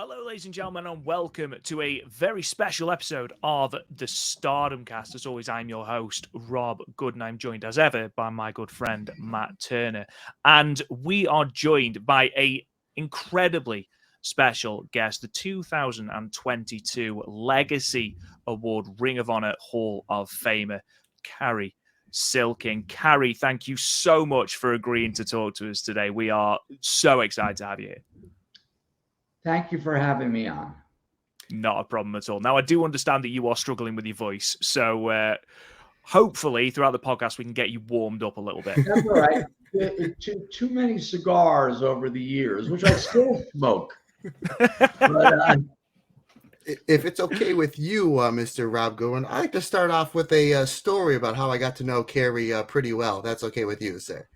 Hello, ladies and gentlemen, and welcome to a very special episode of the Stardom Cast. As always, I'm your host, Rob Gooden. I'm joined as ever by my good friend, Matt Turner. And we are joined by a incredibly special guest, the 2022 Legacy Award Ring of Honor Hall of Famer, Cary Silkin. Cary, thank you so much for agreeing to talk to us today. We are so excited to have you here. Thank you for having me on. Not a problem at all. Now, I do understand that you are struggling with your voice, so hopefully throughout the podcast we can get you warmed up a little bit. That's all right. Too many cigars over the years, which I still smoke. But, if it's okay with you, Mr. Rob Goodwin, I'd like to start off with a story about how I got to know Cary pretty well. That's okay with you, sir?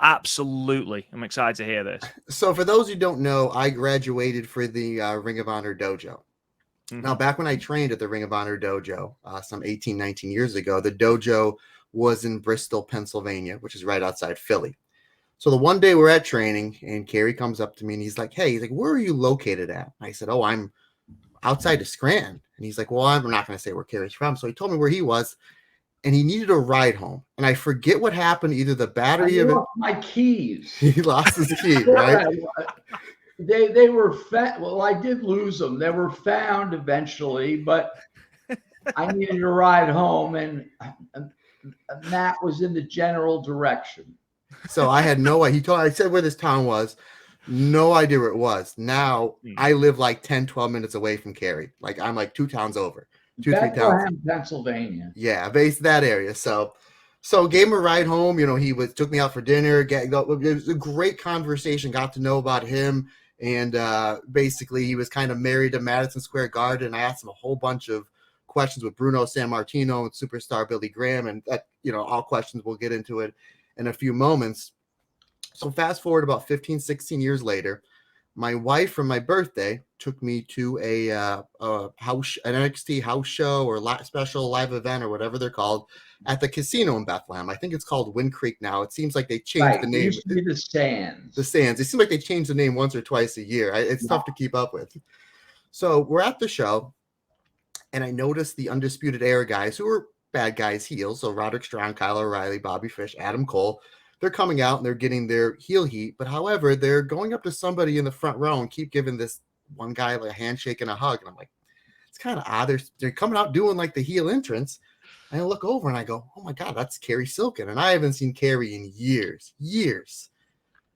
Absolutely. I'm excited to hear this. So for those who don't know, I graduated for the Ring of Honor dojo. Mm-hmm. Now, back when I trained at the Ring of Honor dojo, some 18, 19 years ago, the dojo was in Bristol, Pennsylvania, which is right outside Philly. So the one day we're at training and Cary comes up to me and he's like, where are you located at? I said, oh, I'm outside of Scranton. And he's like, well, I'm not going to say where Cary's from. So he told me where he was. And he needed a ride home. And I forget what happened. Either the battery of it. My keys. He lost his keys, right? They were well, I did lose them. They were found eventually, but I needed a ride home, and Matt was in the general direction. So I had no idea. I said where this town was. No idea where it was. Now I live like 10, 12 minutes away from Cary. Like I'm like 2 towns over. 2, 3 towns. Pennsylvania. Yeah, based that area. So gave him a ride home. You know, he took me out for dinner. It was a great conversation. Got to know about him, and basically he was kind of married to Madison Square Garden. I asked him a whole bunch of questions with Bruno Sammartino and superstar Billy Graham, and that all questions we'll get into it in a few moments. So fast forward about 15, 16 years later. My wife, for my birthday, took me to an NXT house show or special live event or whatever they're called at the casino in Bethlehem. I think it's called Wind Creek now. It seems like they changed the name. It used to be the Sands. The Sands. It seems like they change the name once or twice a year. It's tough to keep up with. So we're at the show, and I noticed the Undisputed Era guys, who were bad guys, heels. So Roderick Strong, Kyle O'Reilly, Bobby Fish, Adam Cole. They're coming out and they're getting their heel heat, but however, they're going up to somebody in the front row and keep giving this one guy like a handshake and a hug. And I'm like, it's kind of odd. They're coming out doing like the heel entrance. And I look over and I go, oh my God, that's Cary Silkin. And I haven't seen Cary in years.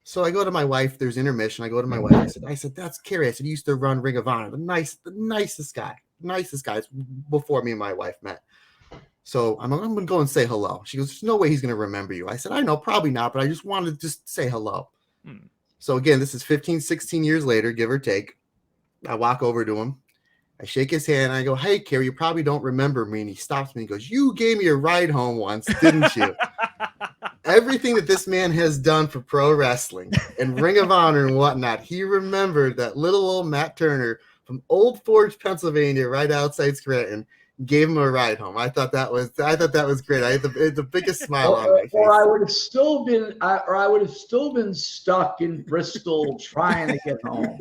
So I go to my wife, there's intermission. I go to my wife. I said, that's Cary. I said, he used to run Ring of Honor, the nicest guys before me and my wife met. So I'm going to go and say hello. She goes, there's no way he's going to remember you. I said, I know, probably not, but I just wanted to just say hello. So again, this is 15, 16 years later, give or take. I walk over to him. I shake his hand. And I go, hey, Cary, you probably don't remember me. And he stops me and goes, you gave me a ride home once, didn't you? Everything that this man has done for pro wrestling and Ring of Honor and whatnot, he remembered that little old Matt Turner from Old Forge, Pennsylvania, right outside Scranton, gave him a ride home. I thought that was great. I had the biggest smile on my face. Or I would have still been stuck in Bristol trying to get home.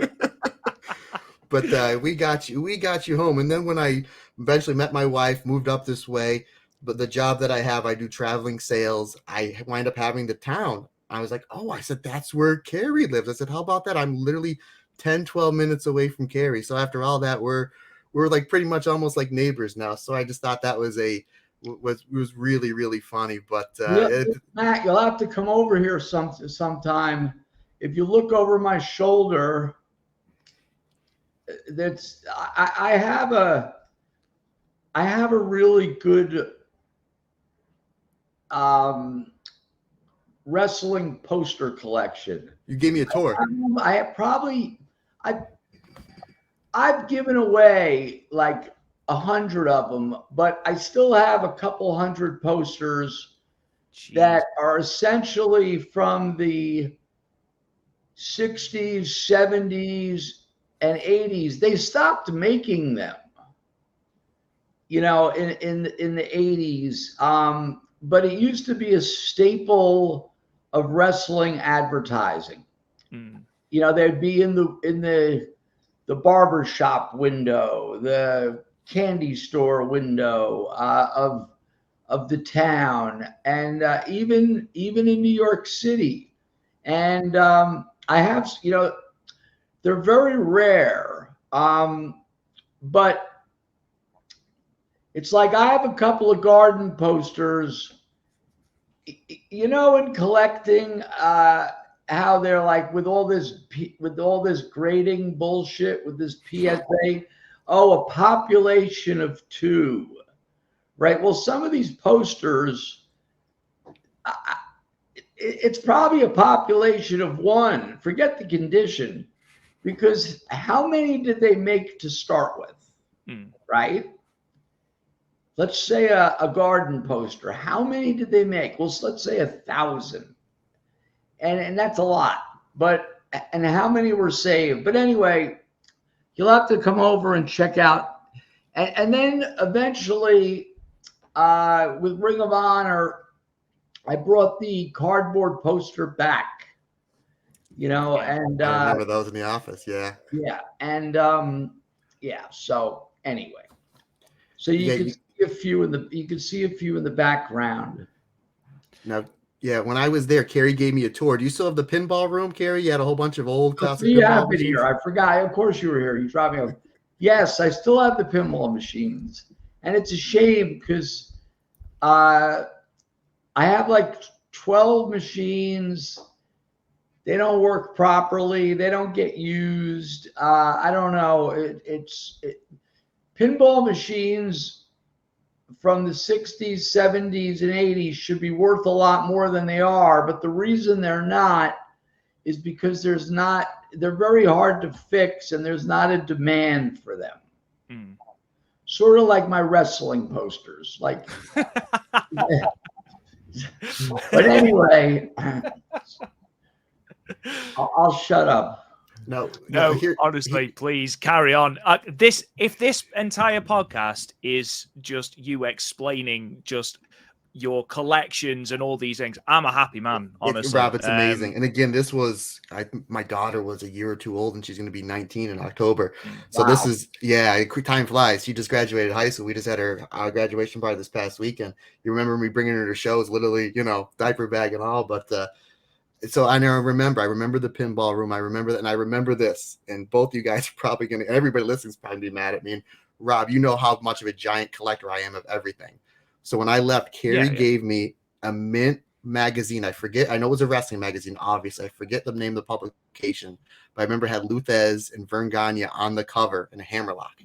But we got you home. And then when I eventually met my wife, moved up this way, but the job that I have, I do traveling sales. I wind up having the town. I was like, oh, I said, that's where Cary lives. I said, how about that? I'm literally 10, 12 minutes away from Cary. So after all that, we're like pretty much almost like neighbors now. So I just thought that was really, really funny. But Matt, you'll have to come over here sometime. If you look over my shoulder, I have a really good wrestling poster collection. You gave me a tour. I've given away like 100 of them, but I still have a couple hundred posters that are essentially from the 60s, 70s, and 80s. They stopped making them, in the 80s. But it used to be a staple of wrestling advertising. They'd be in the the barber shop window, the candy store window of the town, and even in New York City. And I have, they're very rare, but it's like I have a couple of garden posters, in collecting, how they're like with all this grading bullshit, with this PSA, a population of 2, right? Well, some of these posters, it's probably a population of 1. Forget the condition, because how many did they make to start with, right? Let's say a garden poster. How many did they make? Well, let's say 1,000. And that's a lot. And how many were saved? But anyway, you'll have to come over and check out. And then eventually, with Ring of Honor, I brought the cardboard poster back. And I remember those in the office. Yeah. Yeah. And so anyway. So you can see a few in the background. Now, yeah, when I was there, Cary gave me a tour. Do you still have the pinball room, Cary? You had a whole bunch of old classic pinball machines. Here. I forgot. Of course you were here. You dropped me off. Yes, I still have the pinball machines. And it's a shame because I have like 12 machines. They don't work properly. They don't get used. I don't know. Pinball machines from the 60s, 70s, and 80s should be worth a lot more than they are. But the reason they're not is because they're very hard to fix, and there's not a demand for them. Sort of like my wrestling posters. Like, but anyway, I'll shut up. No, honestly, please carry on. If this entire podcast is just you explaining just your collections and all these things, I'm a happy man, honestly. Rob, it's amazing. And again, this was, my daughter was a year or 2 old, and she's going to be 19 in October. So This is, time flies. She just graduated high school. We just had her graduation party this past weekend. You remember me bringing her to shows, literally, diaper bag and all, but so I remember the pinball room. I remember that. And I remember this, and both you guys are probably everybody listening is probably be mad at me. And Rob, you know how much of a giant collector I am of everything. So when I left, Cary gave me a mint magazine. I know it was a wrestling magazine, obviously. I forget the name of the publication, but I remember it had Luthez and Vern Gagne on the cover and a hammerlock,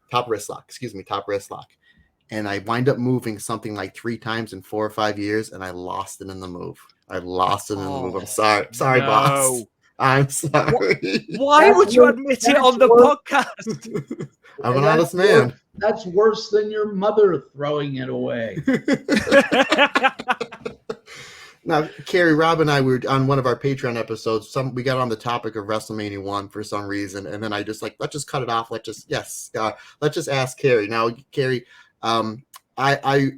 top wrist lock. And I wind up moving something like 3 times in 4 or 5 years, and I lost it in the move. I'm sorry, boss. I'm sorry. Why would you admit it on the podcast? I'm an honest man. That's worse than your mother throwing it away. Now, Cary, Rob, and I were on one of our Patreon episodes. We got on the topic of WrestleMania 1 for some reason, and then I just let's just cut it off. Let's just ask Cary. Now, Cary, I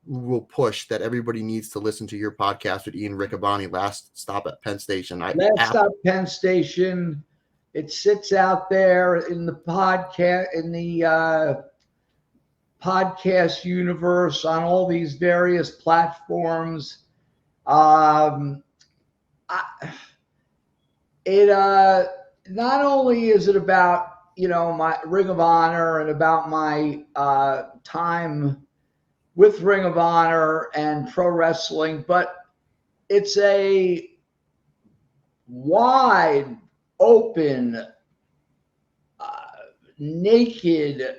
will push that everybody needs to listen to your podcast with Ian Riccaboni, Last Stop at Penn Station. Last Stop Penn Station. It sits out there in the podcast universe on all these various platforms. Not only is it about my Ring of Honor and about my time with Ring of Honor and pro wrestling, but it's a wide open, naked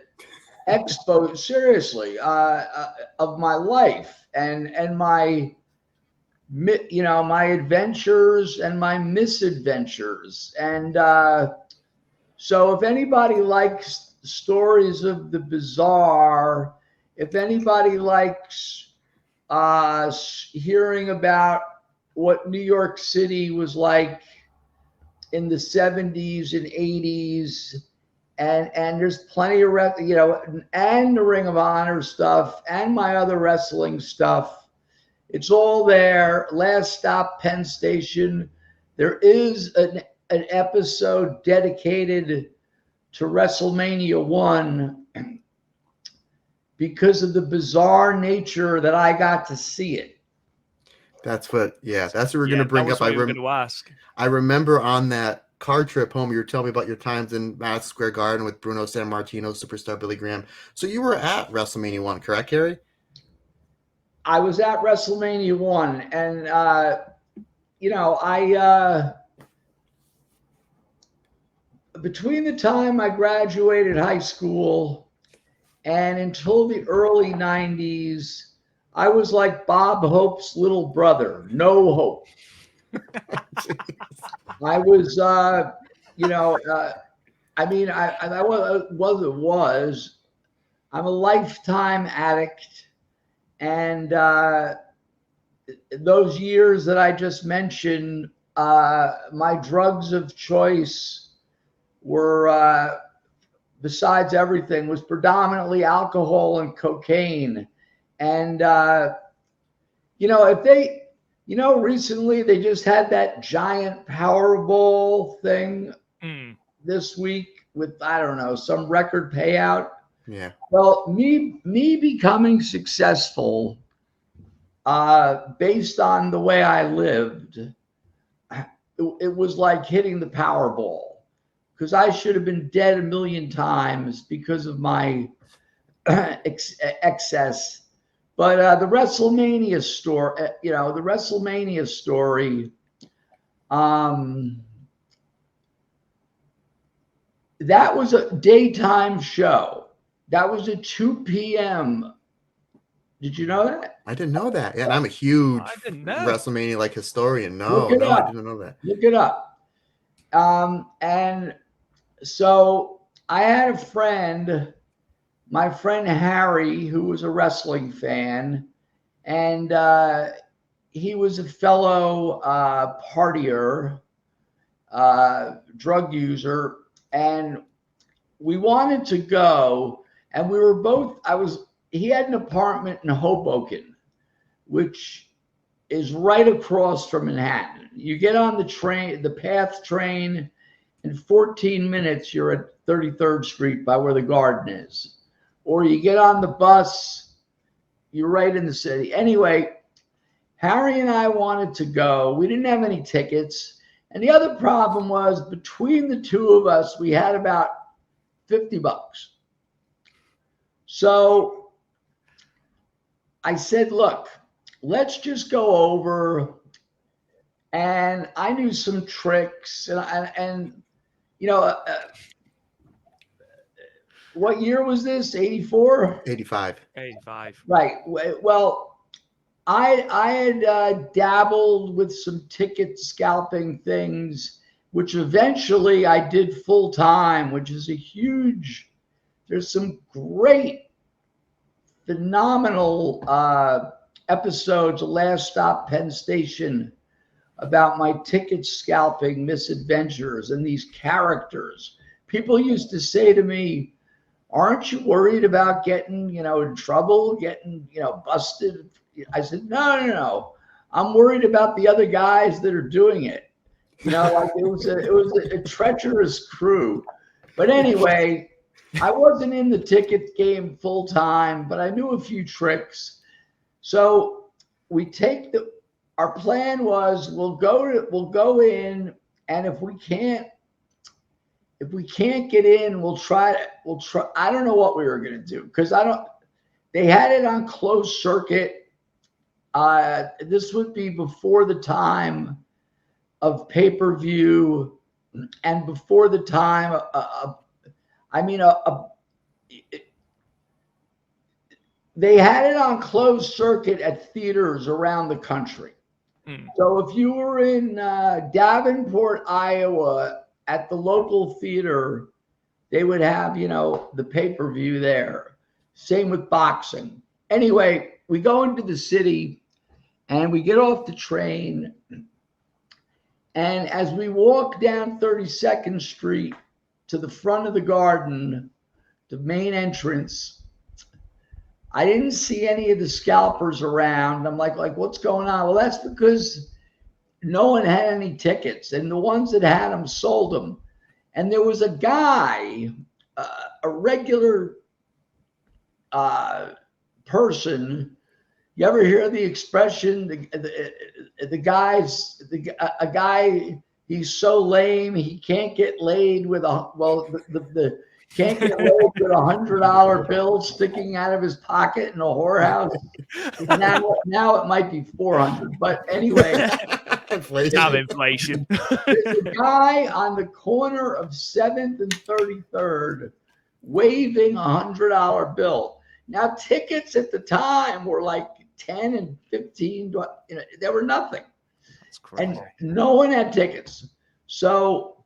expo, seriously, of my life and my my adventures and my misadventures. And so if anybody likes stories of the bizarre, if anybody likes hearing about what New York City was like in the 70s and 80s, and there's plenty of and the Ring of Honor stuff and my other wrestling stuff, it's all there. Last Stop Penn Station. There is an episode dedicated to WrestleMania 1 because of the bizarre nature that I got to see it. That's what we're going to bring up. I going to ask. I remember on that car trip home, you were telling me about your times in Madison Square Garden with Bruno Sammartino, Superstar Billy Graham. So you were at WrestleMania 1, correct, Cary? I was at WrestleMania 1, and I between the time I graduated high school and until the early 90s, I was like Bob Hope's little brother, no hope. I was, I I'm a lifetime addict. And those years that I just mentioned, my drugs of choice were, besides everything, was predominantly alcohol and cocaine. And, recently they just had that giant Powerball thing this week with, I don't know, some record payout. Yeah. Well, me becoming successful, based on the way I lived, it was like hitting the Powerball, because I should have been dead a million times because of my excess. But the WrestleMania story, that was a daytime show. That was at 2 p.m. Did you know that? I didn't know that. Yeah, and I'm a huge WrestleMania historian. No, I didn't know that. Look it up. And so I had a friend, my friend Harry, who was a wrestling fan, and he was a fellow partier, drug user, and we wanted to go. And we were both, he had an apartment in Hoboken, which is right across from Manhattan. You get on the train, the PATH train, in 14 minutes, you're at 33rd Street by where the Garden is. Or you get on the bus, you're right in the city. Anyway, Harry and I wanted to go. We didn't have any tickets. And the other problem was, between the two of us, we had about $50. So I said, look, let's just go over. And I knew some tricks. And what year was this? 84? 85. Right. Well, I had dabbled with some ticket scalping things, which eventually I did full time, which is there's some great, phenomenal episodes of Last Stop Penn Station about my ticket scalping misadventures and these characters. People used to say to me, aren't you worried about getting, in trouble, getting, busted? I said, no. I'm worried about the other guys that are doing it. It was a treacherous crew. But anyway, I wasn't in the ticket game full time, but I knew a few tricks. So our plan was we'll go in, and if we can't get in, we'll try. I don't know what we were going to do, because they had it on closed circuit. This would be before the time of pay-per-view and before the time they had it on closed circuit at theaters around the country. So if you were in Davenport, Iowa, at the local theater, they would have, the pay-per-view there. Same with boxing. Anyway, we go into the city and we get off the train. And as we walk down 32nd Street to the front of the Garden, the main entrance, I didn't see any of the scalpers around. I'm like, what's going on? Well, that's because no one had any tickets, and the ones that had them sold them. And there was a guy, a regular person. You ever hear the expression, a guy, he's so lame he can't get laid with the can't get laid with $100 bill sticking out of his pocket in a whorehouse. Now it might be 400, but anyway. Inflation. There's a guy on the corner of 7th and 33rd waving $100 bill. Now, tickets at the time were like 10 and 15. There were nothing. That's crazy. And no one had tickets. So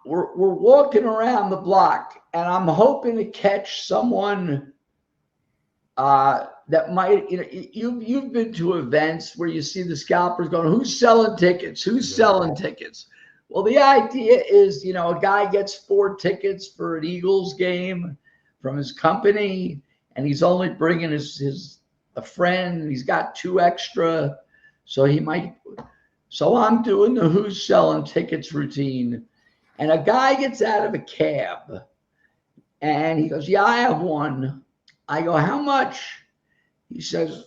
we're walking around the block, and I'm hoping to catch someone that might, you've been to events where you see the scalpers going, who's selling tickets? Who's selling tickets? Well, the idea is, a guy gets 4 tickets for an Eagles game from his company, and he's only bringing a friend, and he's got 2 extra. So I'm doing the who's selling tickets routine, and a guy gets out of a cab and he goes, yeah, I have one. I go, how much? He says,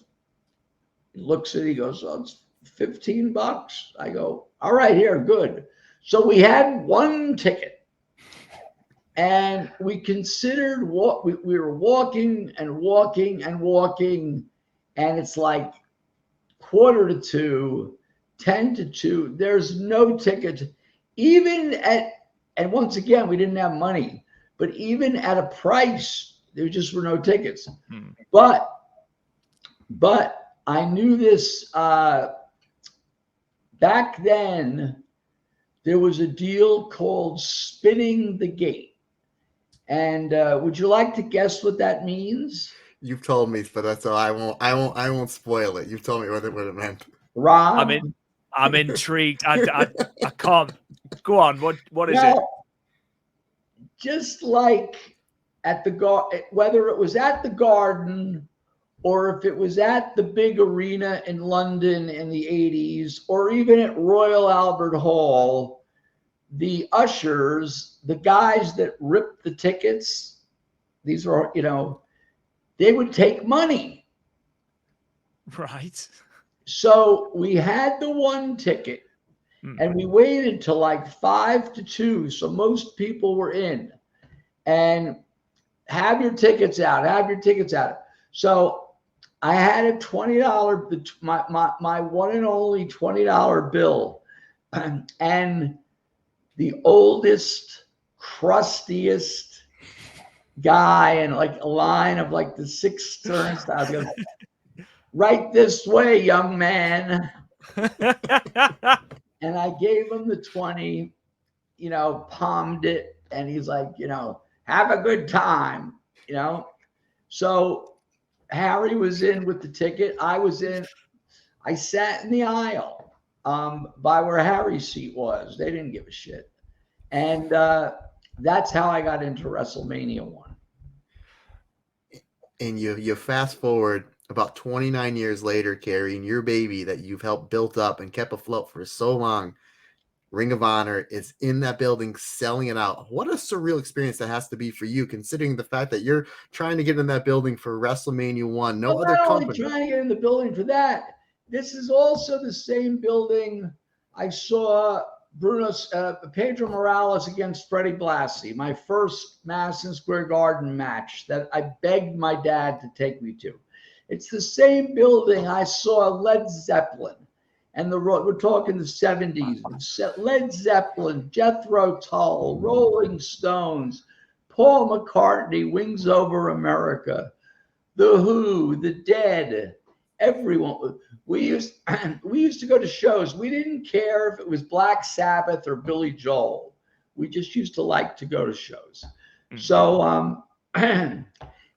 he goes, oh, it's $15. I go, all right, here, good. So we had 1 ticket, and we considered what we were walking, and it's like 1:45, 1:50. There's no ticket, and once again, we didn't have money, but even at a price, there just were no tickets. But I knew this back then. There was a deal called spinning the gate. And would you like to guess what that means? You've told me, but that's all. I won't spoil it. You've told me what it meant. Rob? I'm intrigued. I can't. Go on. What is it? Just like at whether it was at the Garden or if it was at the big arena in London in the 80s, or even at Royal Albert Hall, the ushers, the guys that ripped the tickets, these were, they would take money. Right. So we had the 1 ticket, and we waited till like 1:55, so most people were in. And have your tickets out. So I had a $20, my one and only $20 bill, and the oldest, crustiest guy in like a line of like the 6th turnstile goes, right this way, young man. And I gave him the 20, palmed it, and he's like, have a good time, So Harry was in with the ticket. I was in. I sat in the aisle by where Harry's seat was. They didn't give a shit. And that's how I got into WrestleMania 1. And you fast forward about 29 years later, Cary, and your baby that you've helped build up and kept afloat for so long, Ring of Honor, is in that building selling it out. What a surreal experience that has to be for you, considering the fact that you're trying to get in that building for WrestleMania 1. No other company. Not only trying to get in the building for that, this is also the same building I saw Pedro Morales against Freddie Blassie, my first Madison Square Garden match that I begged my dad to take me to. It's the same building I saw Led Zeppelin. And we're talking the 70s. Led Zeppelin, Jethro Tull, Rolling Stones, Paul McCartney, Wings Over America, The Who, The Dead, everyone. We used to go to shows. We didn't care if it was Black Sabbath or Billy Joel. We just used to like to go to shows. So, and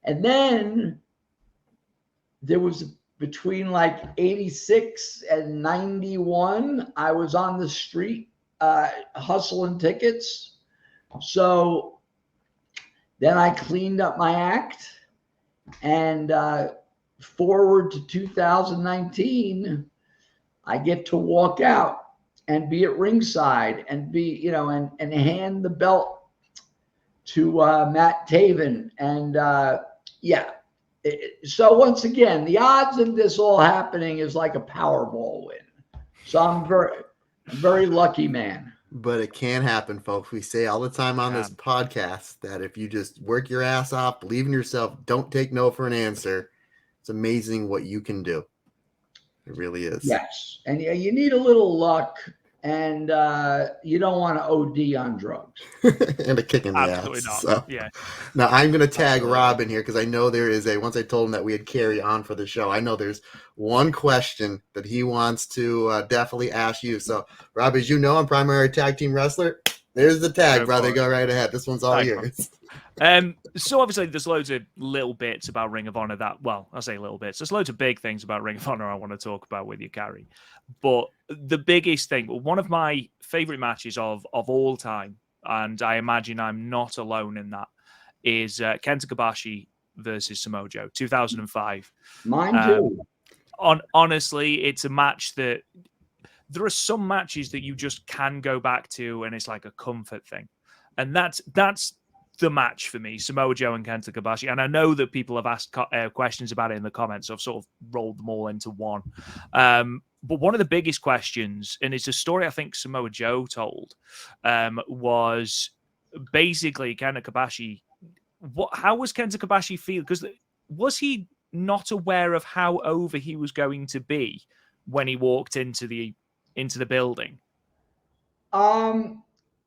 then there was between like 86 and 91, I was on the street hustling tickets. So then I cleaned up my act, and forward to 2019, I get to walk out and be at ringside and be, and hand the belt to Matt Taven. And so once again, the odds of this all happening is like a Powerball win. So I'm very lucky man. But it can happen, folks. We say all the time on this podcast that if you just work your ass off, believe in yourself, don't take no for an answer, it's amazing what you can do. It really is. Yes. And you need a little luck, and you don't want to OD on drugs. And a kick in the Absolutely ass. not. So. Yeah. Now I'm going to tag Rob in here because I know there is once I told him that we had Cary on for the show, I know there's one question that he wants to definitely ask you. So Rob, as you know, I'm primary tag team wrestler. There's the tag, brother. Go right ahead. This one's all yours. So obviously there's loads of little bits about Ring of Honor I say little bits. There's loads of big things about Ring of Honor I want to talk about with you, Cary. But the biggest thing, one of my favorite matches of all time, and I imagine I'm not alone in that, is Kenta Kobashi versus Samoa Joe, 2005. Mine too. Honestly, it's a match that there are some matches that you just can go back to, and it's like a comfort thing, and that's the match for me, Samoa Joe and Kenta Kobashi. And I know that people have asked questions about it in the comments, so I've sort of rolled them all into one. But one of the biggest questions, and it's a story I think Samoa Joe told, was basically Kenta Kobashi. How was Kenta Kobashi feel? Because was he not aware of how over he was going to be when he walked into the building?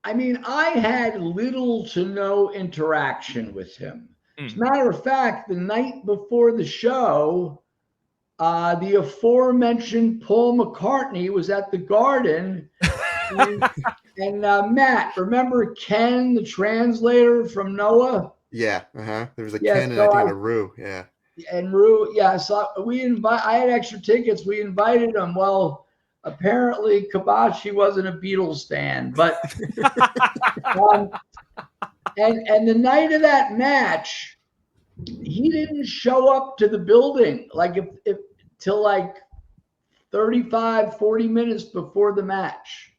I mean, I had little to no interaction with him. As a matter of fact, the night before the show, the aforementioned Paul McCartney was at the Garden. and Matt, remember Ken, the translator from Noah? Yeah. There was a Ken and I think a Rue. Yeah. And Rue, yeah. So I had extra tickets. We invited him. Well, apparently Kobashi wasn't a Beatles fan, but and the night of that match, he didn't show up to the building till like 35, 40 minutes before the match.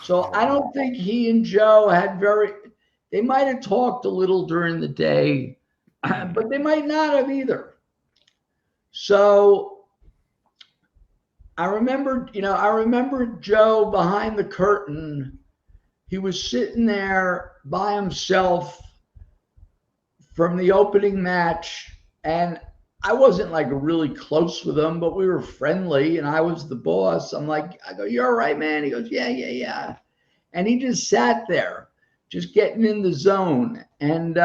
So I don't think he and Joe they might have talked a little during the day, but they might not have either. So I remember Joe behind the curtain. He was sitting there by himself from the opening match, and I wasn't like really close with him, but we were friendly, and I was the boss. I go, "You all right, man?" He goes, "Yeah." And he just sat there, just getting in the zone. And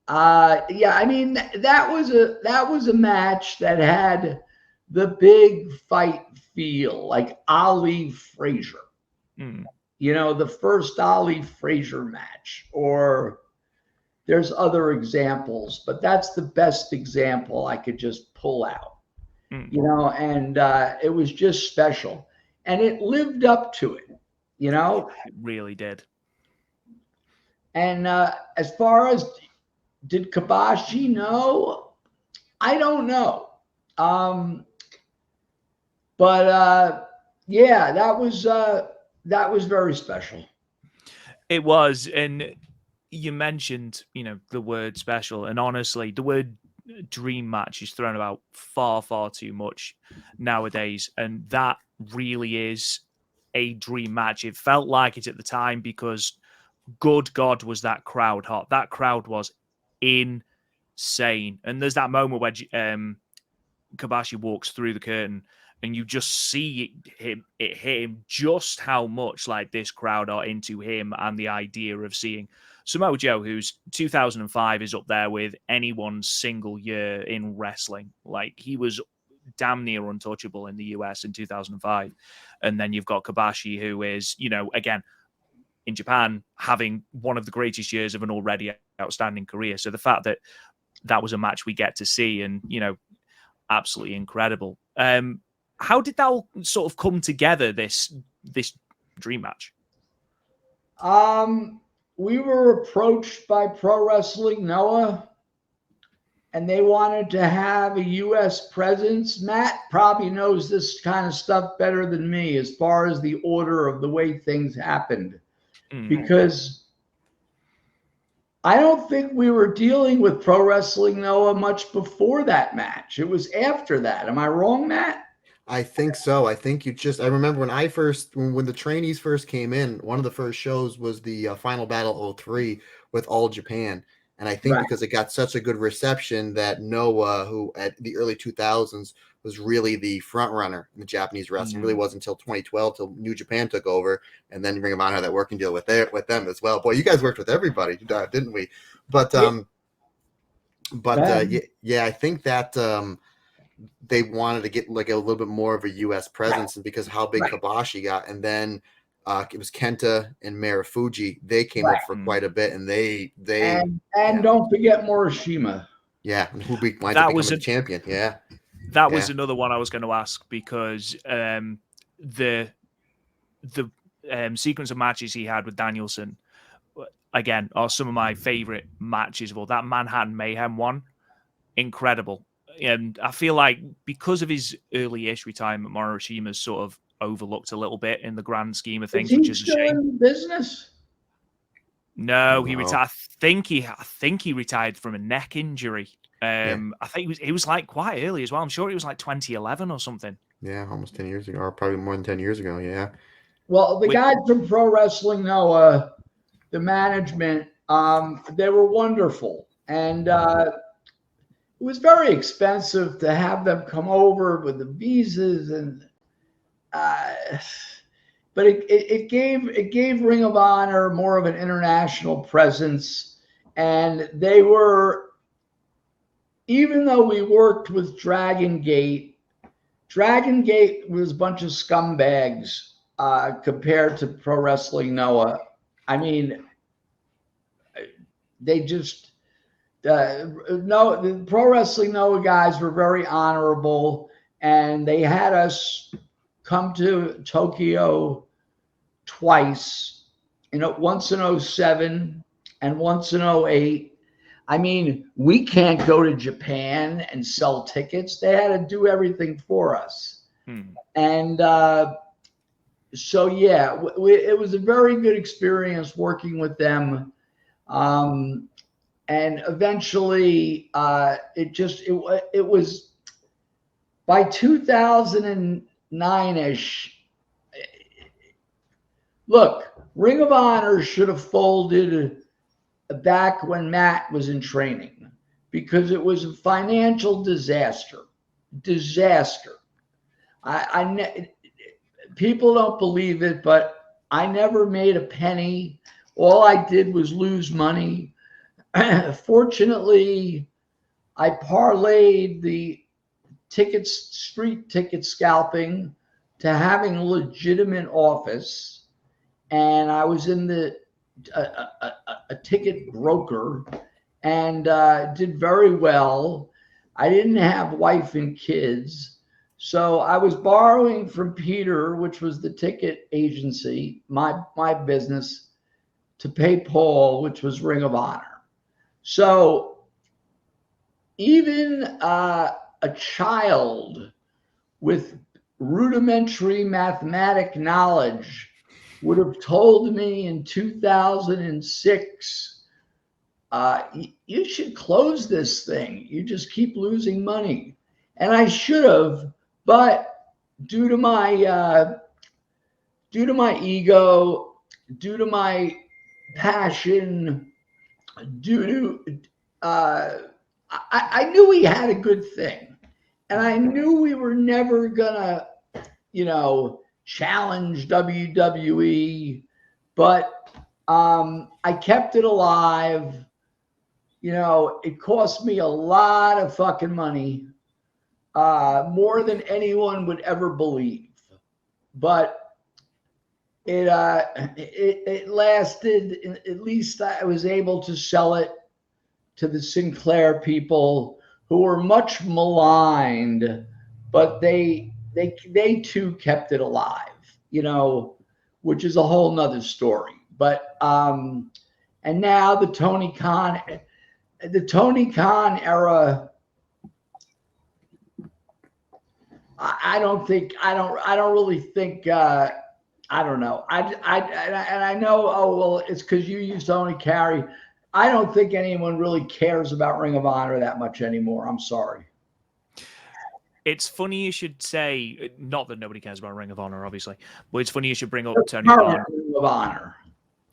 I mean, that was a match that had the big fight feel, like Ali Frazier. The first Ali Frazier match, or there's other examples, but that's the best example I could just pull out. And it was just special, and it lived up to it. It really did. And as far as did Kobashi know, I don't know. But yeah, that was very special. It was, and you mentioned, the word special, and honestly, the word dream match is thrown about far, far too much nowadays, and that really is a dream match. It felt like it at the time because, good God, was that crowd hot. That crowd was insane. And there's that moment where Kobashi walks through the curtain, and you just see it hit him just how much like this crowd are into him and the idea of seeing Samoa Joe, who's 2005 is up there with anyone's single year in wrestling. Like, he was damn near untouchable in the US in 2005. And then you've got Kobashi, who is, again, in Japan, having one of the greatest years of an already outstanding career. So the fact that that was a match we get to see, and, absolutely incredible. How did that all sort of come together, this dream match? We were approached by Pro Wrestling Noah, and they wanted to have a U.S. presence. Matt probably knows this kind of stuff better than me as far as the order of the way things happened, because I don't think we were dealing with Pro Wrestling Noah much before that match. It was after that. Am I wrong, Matt? I think so. I think I remember when the trainees first came in, one of the first shows was the Final Battle 03 with All Japan. And I think because it got such a good reception that Noah, who at the early 2000s was really the front runner in the Japanese wrestling, really wasn't until 2012 till New Japan took over, and then Ring of Honor had that working deal with them as well. Boy, you guys worked with everybody, didn't we? But I think that they wanted to get like a little bit more of a U.S. presence, and because how big Kobashi got, and then it was Kenta and Marufuji. They came up for quite a bit, and they don't forget Morishima. Yeah, and who winds up becoming the champion. Yeah, that was another one I was going to ask, because the sequence of matches he had with Danielson, again, are some of my favorite matches of all. That Manhattan Mayhem one, incredible. And I feel like because of his early-ish retirement, Morishima's sort of overlooked a little bit in the grand scheme of things, which is a shame. In the business? No, he retired. I think he retired from a neck injury. I think he was like quite early as well. I'm sure it was like 2011 or something. Yeah, almost 10 years ago, or probably more than 10 years ago. Yeah. Well, the guys from Pro Wrestling Noah, the management, they were wonderful, and it was very expensive to have them come over with the visas, and but it gave Ring of Honor more of an international presence, and they were, even though we worked with Dragon Gate was a bunch of scumbags compared to Pro Wrestling Noah. I mean, they just the Pro Wrestling Noah guys were very honorable, and they had us come to Tokyo twice, once in 2007 and once in 2008. I mean, we can't go to Japan and sell tickets. They had to do everything for us. And so, yeah, it was a very good experience working with them. And eventually, it was by 2009-ish. Look, Ring of Honor should have folded back when Matt was in training, because it was a financial disaster. People don't believe it, but I never made a penny. All I did was lose money. Fortunately, I parlayed the street ticket scalping to having a legitimate office, and I was in a ticket broker, and did very well. I didn't have wife and kids, so I was borrowing from Peter, which was the ticket agency, my business, to pay Paul, which was Ring of Honor. So even a child with rudimentary mathematic knowledge would have told me in 2006, you should close this thing. You just keep losing money. And I should have, but due to my ego, due to my passion, I knew we had a good thing, and I knew we were never gonna, challenge WWE, but I kept it alive. It cost me a lot of fucking money, more than anyone would ever believe, but it lasted. At least I was able to sell it to the Sinclair people, who were much maligned, but they too kept it alive, which is a whole nother story. But and now the Tony Khan, the Tony Khan era, I don't really think, I don't know. I know, oh, well, it's because you used to only Cary. I don't think anyone really cares about Ring of Honor that much anymore. I'm sorry. It's funny you should say, not that nobody cares about Ring of Honor, obviously, but it's funny you should bring up Tony Khan. Ring of Honor.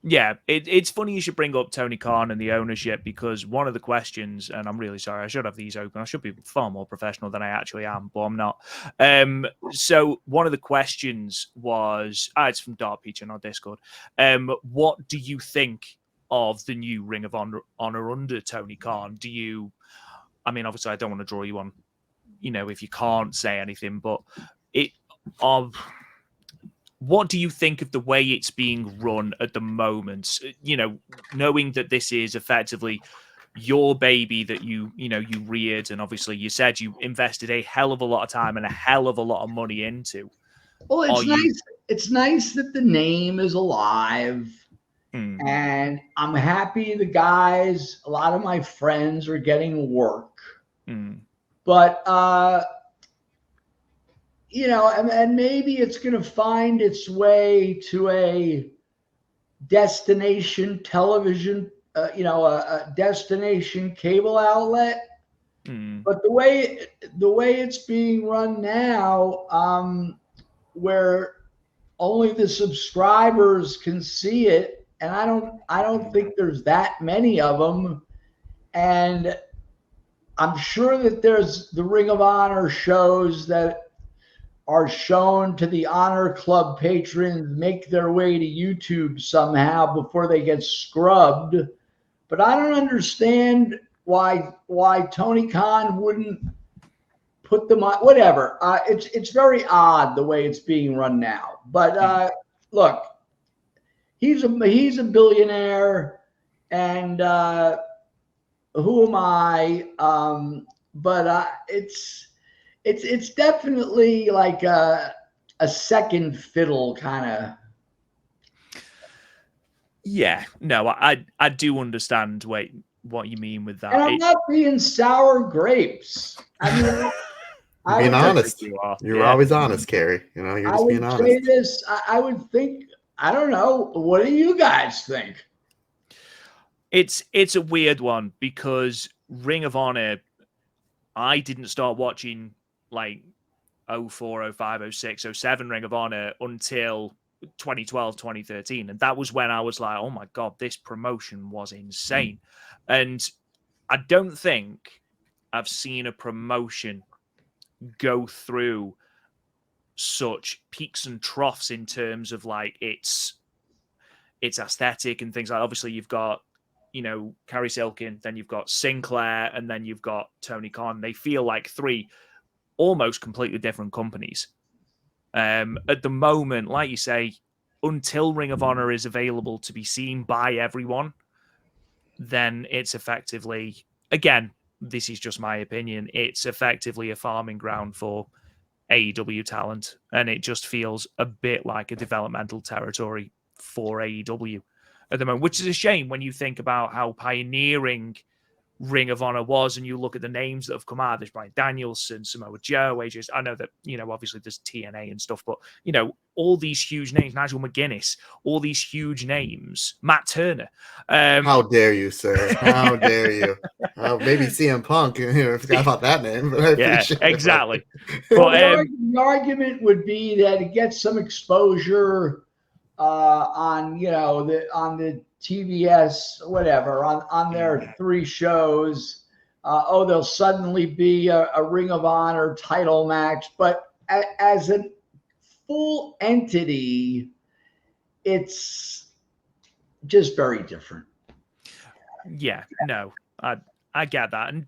Yeah, it's funny you should bring up Tony Khan and the ownership, because one of the questions, and I'm really sorry, I should have these open. I should be far more professional than I actually am, but I'm not. So one of the questions was, it's from Dark Peach on our Discord. What do you think of the new Ring of Honor under Tony Khan? I mean, obviously I don't want to draw you on, if you can't say anything, but what do you think of the way it's being run at the moment? Knowing that this is effectively your baby that you reared, and obviously you said you invested a hell of a lot of time and a hell of a lot of money into. Well, it's nice. It's nice that the name is alive, and I'm happy the guys. A lot of my friends are getting work, but and maybe it's going to find its way to a destination television, a destination cable outlet. But the way it's being run now, where only the subscribers can see it, and I don't think there's that many of them, and I'm sure that there's the Ring of Honor shows that are shown to the Honor Club patrons make their way to YouTube somehow before they get scrubbed. But I don't understand why Tony Khan wouldn't put them on. Whatever. It's very odd the way it's being run now. But look, he's a billionaire, and who am I? But it's definitely like a second fiddle kind of. Yeah, no, I do understand what you mean with that. And I'm not being sour grapes. I mean, being honest. You're always honest, Cary. You're just being honest. Say this. I would think. I don't know. What do you guys think? It's a weird one, because Ring of Honor, I didn't start watching like 04, 05, 06, 07 Ring of Honor until 2012, 2013. And that was when I was like, oh my God, this promotion was insane. And I don't think I've seen a promotion go through such peaks and troughs in terms of like its aesthetic and things like. Obviously you've got, Cary Silkin, then you've got Sinclair, and then you've got Tony Khan. They feel like three almost completely different companies. At the moment, like you say, until Ring of Honor is available to be seen by everyone, then it's effectively, again, this is just my opinion, it's effectively a farming ground for AEW talent, and it just feels a bit like a developmental territory for AEW at the moment, which is a shame when you think about how pioneering Ring of Honor was, and you look at the names that have come out. There's Bryan Danielson, Samoa Joe, AJ. I know that, obviously there's TNA and stuff, but, all these huge names, Nigel McGuinness, all these huge names, Matt Turner. How dare you, sir? How dare you? Maybe CM Punk. I forgot about that name, but I appreciate it. Exactly. But the argument would be that it gets some exposure on the TBS, whatever, on their three shows. There'll suddenly be a Ring of Honor title match, but as a full entity, it's just very different. Yeah, no, I get that. And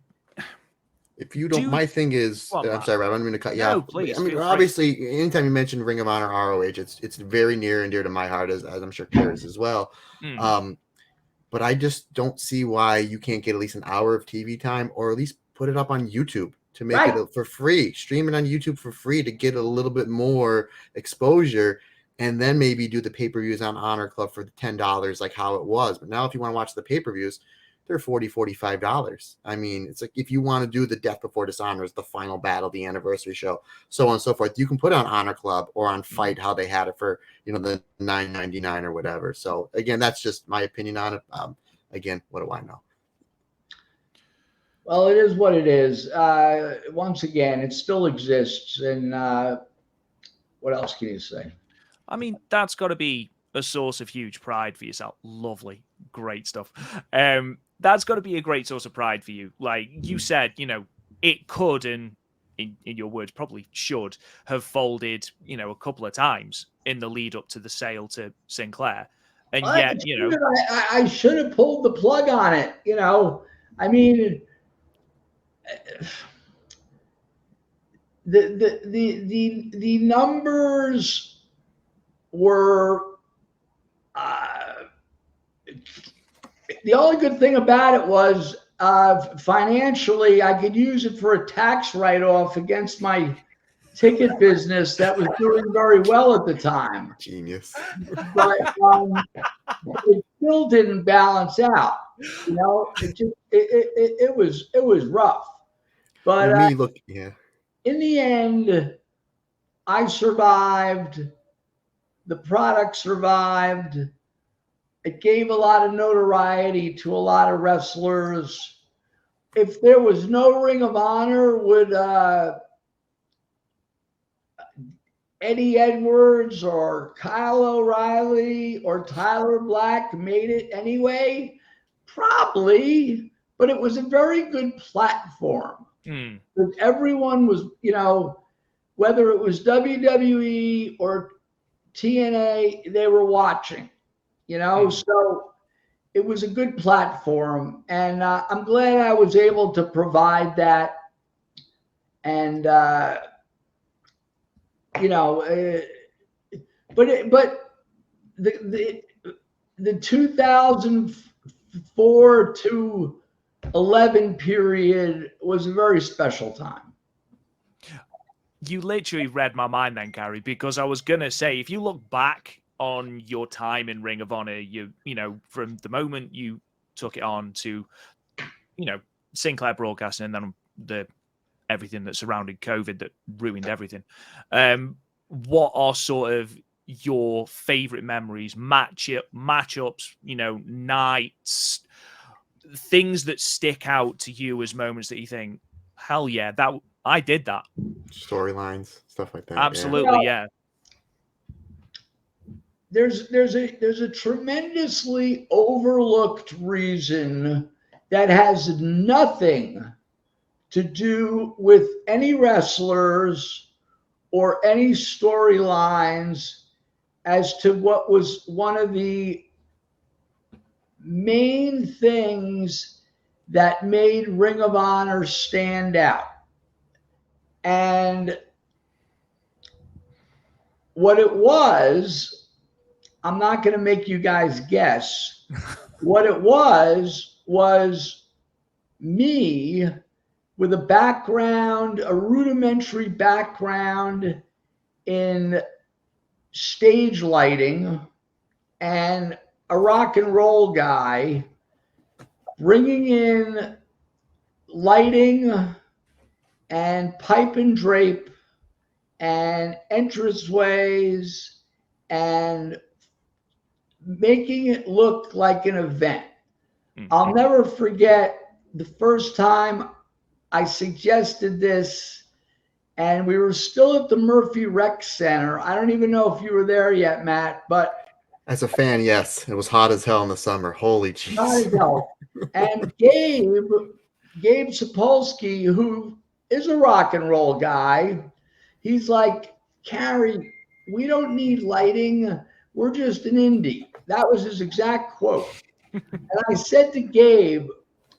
if you don't, my thing is, I'm sorry, Rob, I'm going to cut you off. Please, I mean, obviously, anytime you mention Ring of Honor, ROH, it's very near and dear to my heart, as I'm sure Cary's as well. But I just don't see why you can't get at least an hour of TV time, or at least put it up on YouTube to make it for free. Stream it on YouTube for free to get a little bit more exposure, and then maybe do the pay-per-views on Honor Club for the $10, like how it was. But now if you want to watch the pay-per-views, they're $40, $45. I mean, it's like if you want to do the Death Before Dishonors, the final battle, the anniversary show, so on and so forth, you can put on Honor Club or on Fight how they had it for, you know, the $9.99 or whatever. So again, that's just my opinion on it. Again, what do I know? Well, it is what it is. Once again, it still exists. And what else can you say? I mean, that's got to be a source of huge pride for yourself. Lovely, great stuff. That's got to be a great source of pride for you. Like you said, you know, it could, and in your words, probably should have folded, you know, a couple of times in the lead up to the sale to Sinclair. And yet, you know, I should have pulled the plug on it. You know, I mean, the numbers were the only good thing about it was financially I could use it for a tax write-off against my ticket business that was doing very well at the time. Genius. But it still didn't balance out. You know, it was rough. But in the end, I survived. The product survived. It gave a lot of notoriety to a lot of wrestlers. If there was no Ring of Honor, would Eddie Edwards or Kyle O'Reilly or Tyler Black made it anyway? Probably, but it was a very good platform. Because everyone was, you know, whether it was WWE or TNA, they were watching, you know, so it was a good platform. And I'm glad I was able to provide that. And, you know, but the 2004 to 11 period was a very special time. You literally read my mind then, Cary, because I was going to say, if you look back on your time in Ring of Honor, you know, from the moment you took it on to, you know, Sinclair Broadcasting and then everything that surrounded COVID that ruined everything. What are sort of your favorite memories, matchups, you know, nights, things that stick out to you as moments that you think, hell yeah, that I did that. Storylines, stuff like that. Absolutely, yeah. There's a tremendously overlooked reason that has nothing to do with any wrestlers or any storylines as to what was one of the main things that made Ring of Honor stand out. And what it was, I'm not going to make you guys guess. What it was me with a background, a rudimentary background in stage lighting and a rock and roll guy bringing in lighting and pipe and drape and entranceways and making it look like an event. I'll never forget the first time I suggested this, and we were still at the Murphy Rec Center. I don't even know if you were there yet, Matt, but as a fan, yes, it was hot as hell in the summer. Holy jeez. Hot as hell. And Gabe Sapolsky, who is a rock and roll guy, he's like, Cary, we don't need lighting. We're just an indie. That was his exact quote. And I said to Gabe,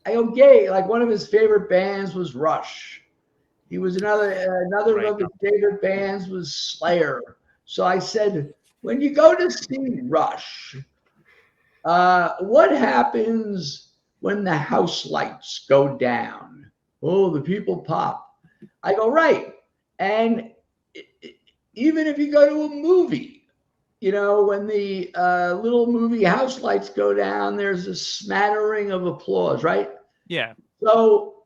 I go, Gabe, like one of his favorite bands was Rush. He was another of his favorite bands was Slayer. So I said, when you go to see Rush, what happens when the house lights go down? Oh, the people pop. I go, right. And even if you go to a movie when the little movie house lights go down, there's a smattering of applause, right? Yeah. So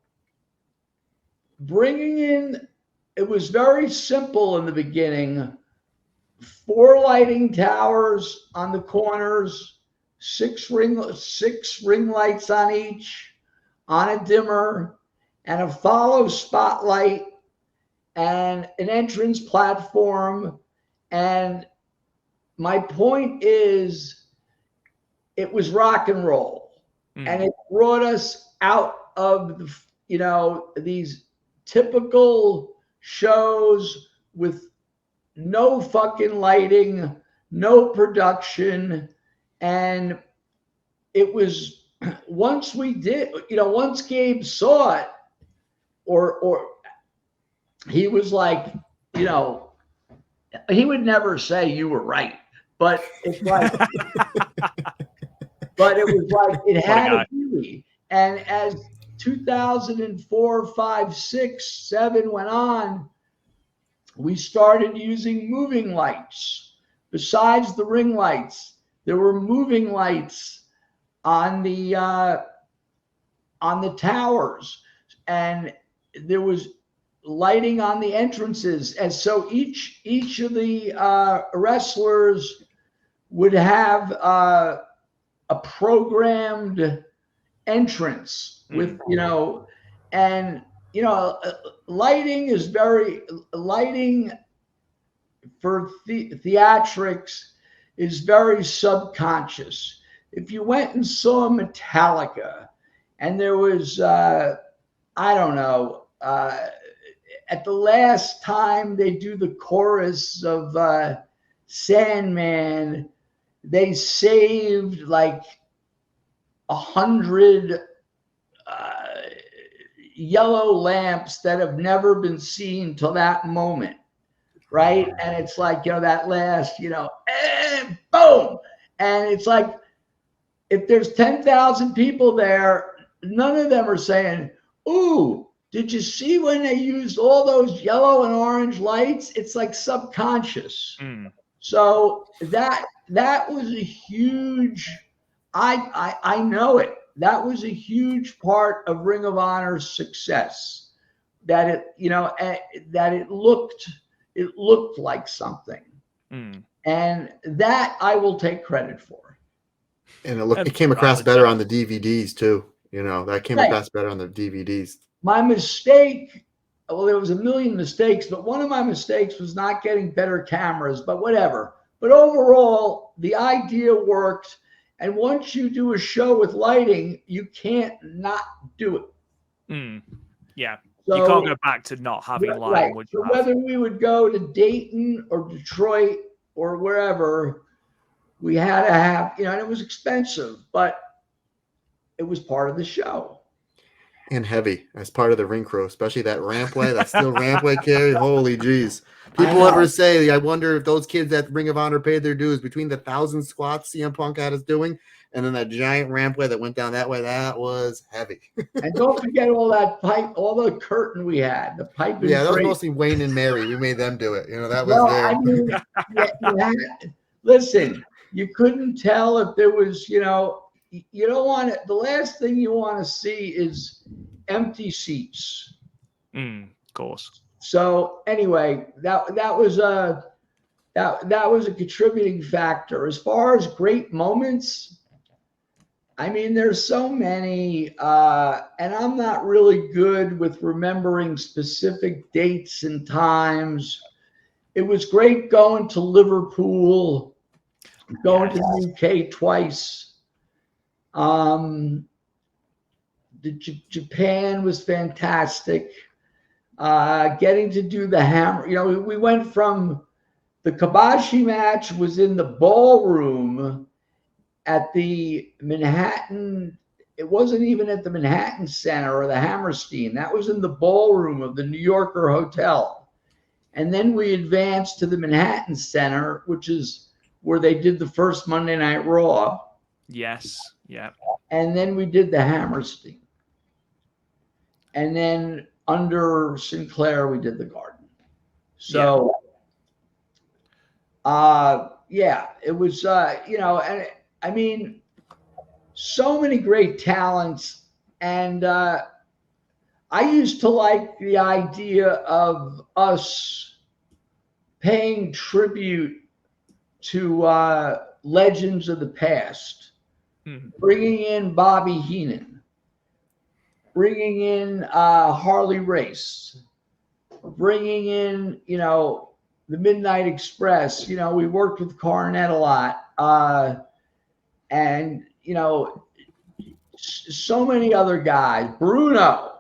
bringing in, it was very simple in the beginning. 4 lighting towers on the corners, 6 ring lights on each, on a dimmer, and a follow spotlight, and an entrance platform. And my point is, it was rock and roll, and it brought us out of these typical shows with no fucking lighting, no production. And it was, once Gabe saw it, or he was like, he would never say you were right, but it's like, but it was like, it had a beauty. And as 2004, 5, 6, 7 went on, we started using moving lights. Besides the ring lights, there were moving lights on the towers, and there was lighting on the entrances. And so each of the wrestlers would have a programmed entrance with, and lighting for theatrics is very subconscious. If you went and saw Metallica and there was, I don't know, at the last time they do the chorus of Sandman, they saved like 100 yellow lamps that have never been seen till that moment, right? And it's like, that last, and boom. And it's like, if there's 10,000 people there, none of them are saying, ooh, did you see when they used all those yellow and orange lights? It's like subconscious. So that was a huge, I know it. That was a huge part of Ring of Honor's success. That it looked like something, and that I will take credit for. And it came across better on the DVDs too. That came across better on the DVDs. My mistake, well, there was a million mistakes, but one of my mistakes was not getting better cameras. But whatever. But overall, the idea worked. And once you do a show with lighting, you can't not do it. Yeah. So, you can't go back to not having lighting. Right. So whether we would go to Dayton or Detroit or wherever, we had to have, and it was expensive, but it was part of the show. And heavy as part of the ring crew, especially that rampway, that steel rampway carry. Holy jeez. People ever say, I wonder if those kids at Ring of Honor paid their dues between the 1,000 squats CM Punk had us doing and then that giant rampway that went down that way. That was heavy. And don't forget all that pipe, all the curtain we had, the pipe. Yeah, that was mostly Wayne and Mary. We made them do it. That was listen, you couldn't tell if there was, you don't want it. The last thing you want to see is empty seats. Of course. So anyway, that was a contributing factor. As far as great moments, I mean, there's so many, and I'm not really good with remembering specific dates and times. It was great going to Liverpool, going to the UK twice. Japan was fantastic. Getting to do the hammer, we went from the Kibashi match was in the ballroom at the Manhattan. It wasn't even at the Manhattan Center or the Hammerstein. That was in the ballroom of the New Yorker Hotel. And then we advanced to the Manhattan Center, which is where they did the first Monday Night Raw. Yes. Yeah. And then we did the Hammerstein. And then under Sinclair, we did the Garden. So, yeah, it was, and I mean, so many great talents. And I used to like the idea of us paying tribute to legends of the past, bringing in Bobby Heenan, bringing in Harley Race, bringing in, the Midnight Express. We worked with Cornette a lot. And, so many other guys. Bruno.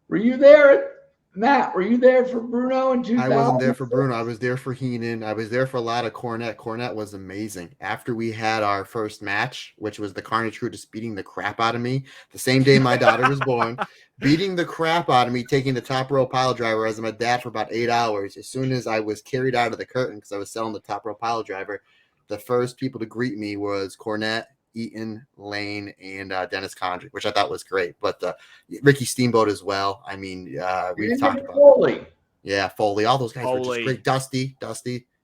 Were you there, Matt? Were you there for Bruno in 2000? I wasn't there for Bruno. I was there for Heenan. I was there for a lot of Cornette. Cornette was amazing. After we had our first match, which was the Carnage Crew just beating the crap out of me, the same day my daughter was born, beating the crap out of me, taking the top row pile driver as my dad for about 8 hours. As soon as I was carried out of the curtain, because I was selling the top row pile driver, the first people to greet me was Cornette, Eaton, Lane, and Dennis Condrey, which I thought was great. But Ricky Steamboat as well. I mean, we've talked about Foley. Yeah, Foley. All those guys were just great. Dusty.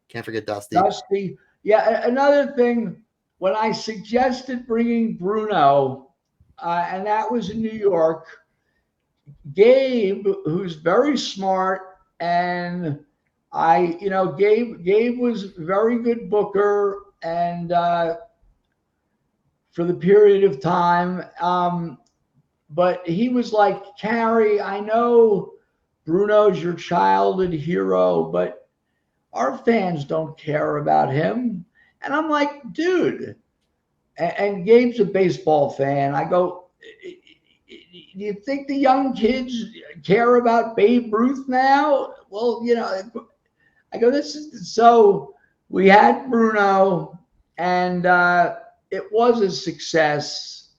Can't forget Dusty. Dusty. Yeah, another thing, when I suggested bringing Bruno, and that was in New York, Gabe, who's very smart, and Gabe was a very good booker, and for the period of time. But he was like, Cary, I know Bruno's your childhood hero, but our fans don't care about him. And I'm like, dude. And Gabe's a baseball fan. I go, do you think the young kids care about Babe Ruth now? Well, I go, so we had Bruno, and it was a success.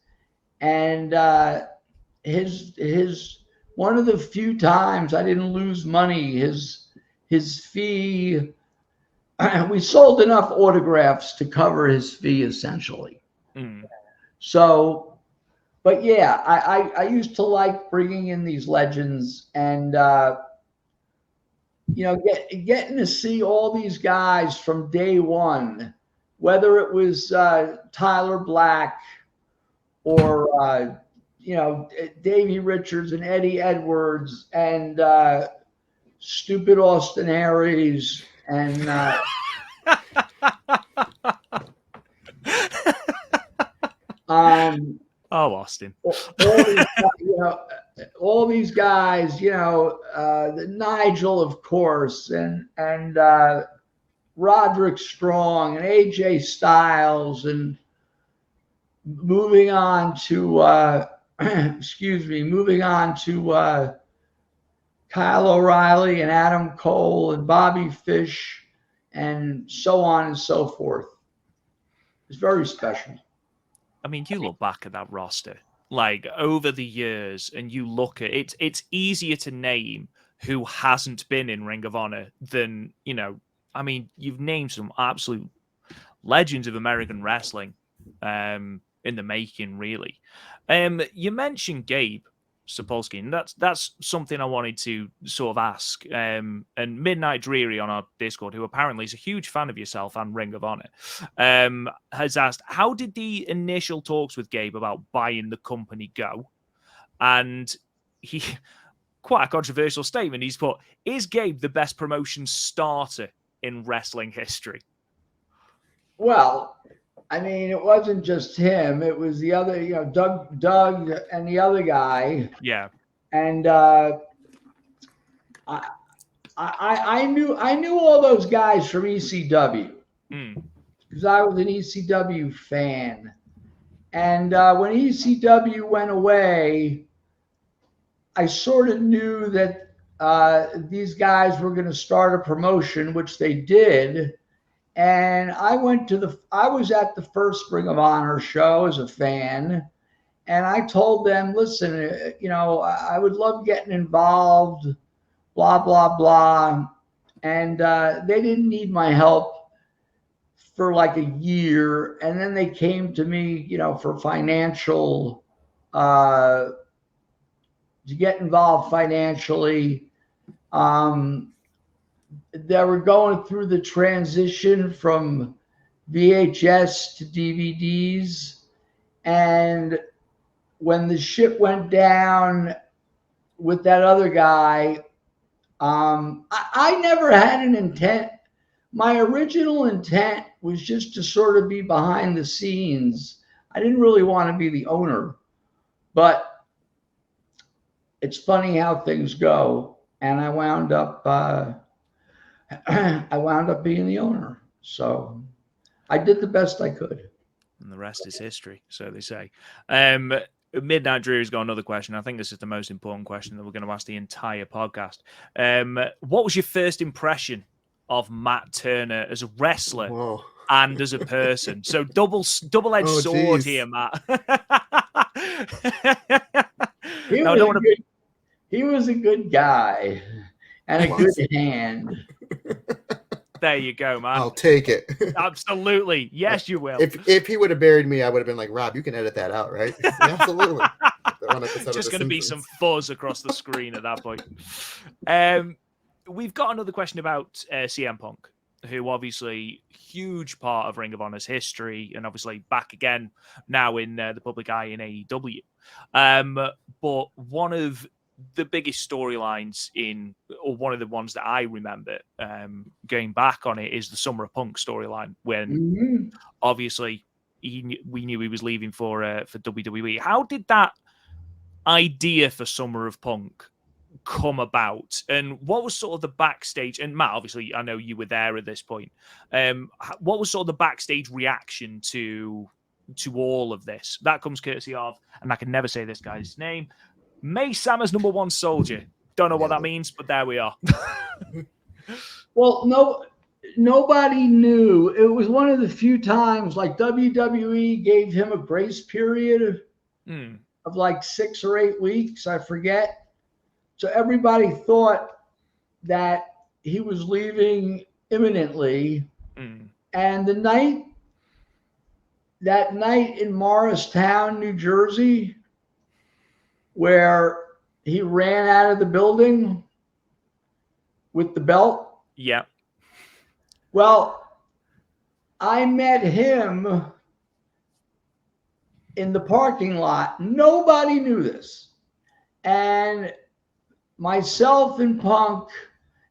And his one of the few times I didn't lose money, his fee, we sold enough autographs to cover his fee essentially. So, but yeah, I used to like bringing in these legends, and getting to see all these guys from day one, whether it was Tyler Black or Davey Richards and Eddie Edwards and stupid Austin Aries and Austin. all these guys, the Nigel, of course, and Roderick Strong and AJ Styles, and moving on to Kyle O'Reilly and Adam Cole and Bobby Fish and so on and so forth. It's very special. I mean, you look back at that roster, like over the years, and you look at it, it's easier to name who hasn't been in Ring of Honor than, I mean, you've named some absolute legends of American wrestling in the making, really. You mentioned Gabe Sapolsky, and that's something I wanted to sort of ask. And Midnight Dreary on our Discord, who apparently is a huge fan of yourself and Ring of Honor, has asked, how did the initial talks with Gabe about buying the company go? And he, quite a controversial statement, he's put, is Gabe the best promotion starter in wrestling history? Well, I mean, it wasn't just him. It was the other, Doug and the other guy. Yeah. And I knew all those guys from ECW because I was an ECW fan. And when ECW went away, I sort of knew that these guys were going to start a promotion, which they did. And I was at the first Ring of Honor show as a fan, and I told them, listen, I would love getting involved, blah, blah, blah. And they didn't need my help for like a year. And then they came to me, for financial, to get involved financially. they were going through the transition from VHS to DVDs, and when the ship went down with that other guy, I never had an intent. My original intent was just to sort of be behind the scenes. I didn't really want to be the owner, but it's funny how things go, and I wound up being the owner. So I did the best I could. And the rest is history, so they say. Midnight Dreary's got another question. I think this is the most important question that we're going to ask the entire podcast. What was your first impression of Matt Turner as a wrestler Whoa. and as a person? So double-edged sword here, Matt. He was a good guy and a good hand. There you go, man. I'll take it. Absolutely. Yes, you will. If he would have buried me, I would have been like, Rob, you can edit that out, right? Absolutely. Just going to be some fuzz across the screen at that point. We've got another question about CM Punk, who obviously huge part of Ring of Honor's history, and obviously back again now in the public eye in AEW. But one of the biggest storylines or one of the ones that I remember going back on it is the Summer of Punk storyline, when obviously we knew he was leaving for WWE. How did that idea for Summer of Punk come about, and what was sort of the backstage? And Matt, obviously, I know you were there at this point. What was sort of the backstage reaction to all of this? That comes courtesy of, and I can never say this guy's name, May Sammer's number one soldier. Don't know what that means, but there we are. Well, nobody knew. It was one of the few times, like WWE gave him a grace period of like 6 or 8 weeks, I forget. So everybody thought that he was leaving imminently. And that night in Morristown, New Jersey, where he ran out of the building with the belt. Yeah. Well, I met him in the parking lot. Nobody knew this. And myself and Punk,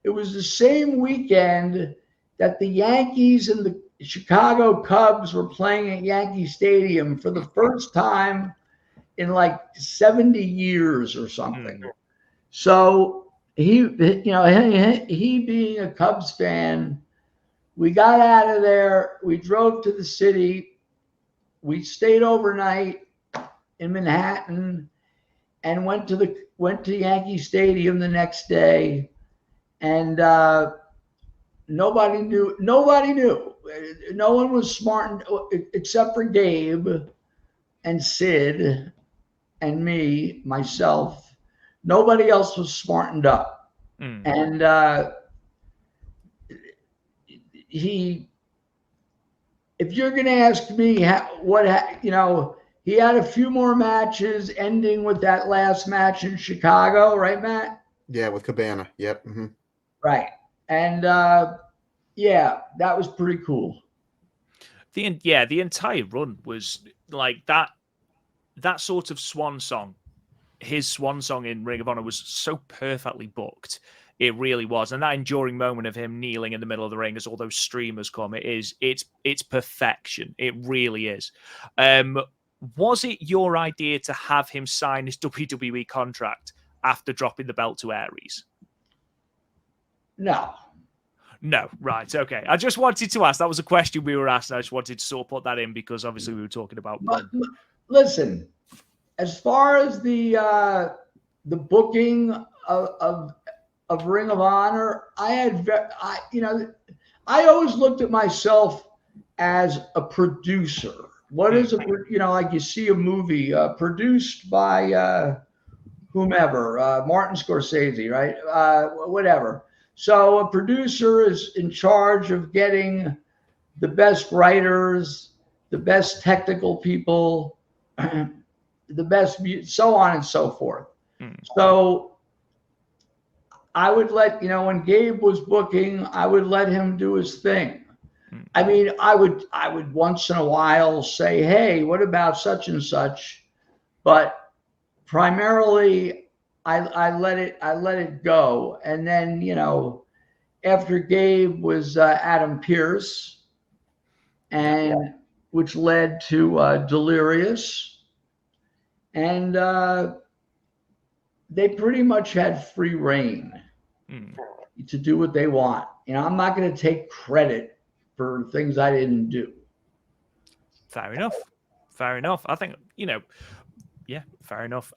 it was the same weekend that the Yankees and the Chicago Cubs were playing at Yankee Stadium for the first time in like 70 years or something. So he being a Cubs fan, we got out of there. We drove to the city. We stayed overnight in Manhattan and went to Yankee Stadium the next day. And nobody knew. No one was smart except for Gabe and Sid and myself. Nobody else was smartened up. And if you're going to ask me he had a few more matches ending with that last match in Chicago, right, Matt? Yeah, with Cabana. Yep. Right. And yeah, that was pretty cool. The entire run was like that sort of swan song. His swan song in Ring of Honor was so perfectly booked. It really was. And that enduring moment of him kneeling in the middle of the ring as all those streamers come, it's perfection. It really is. Was it your idea to have him sign his WWE contract after dropping the belt to Aries? No, right, okay. I just wanted to ask. That was a question we were asked. I just wanted to sort of put that in because obviously we were talking about. Listen, as far as the booking of Ring of Honor, I always looked at myself as a producer. What is like you see a movie produced by whomever, Martin Scorsese, right? Whatever. So a producer is in charge of getting the best writers, the best technical people, the best, so on and so forth. So I would let, when Gabe was booking, I would let him do his thing. I mean, I would once in a while say, hey, what about such and such? But primarily I let it go. And then, after Gabe was Adam Pearce, and which led to Delirious. And they pretty much had free reign to do what they want. I'm not going to take credit for things I didn't do. Fair enough. I think, yeah, fair enough.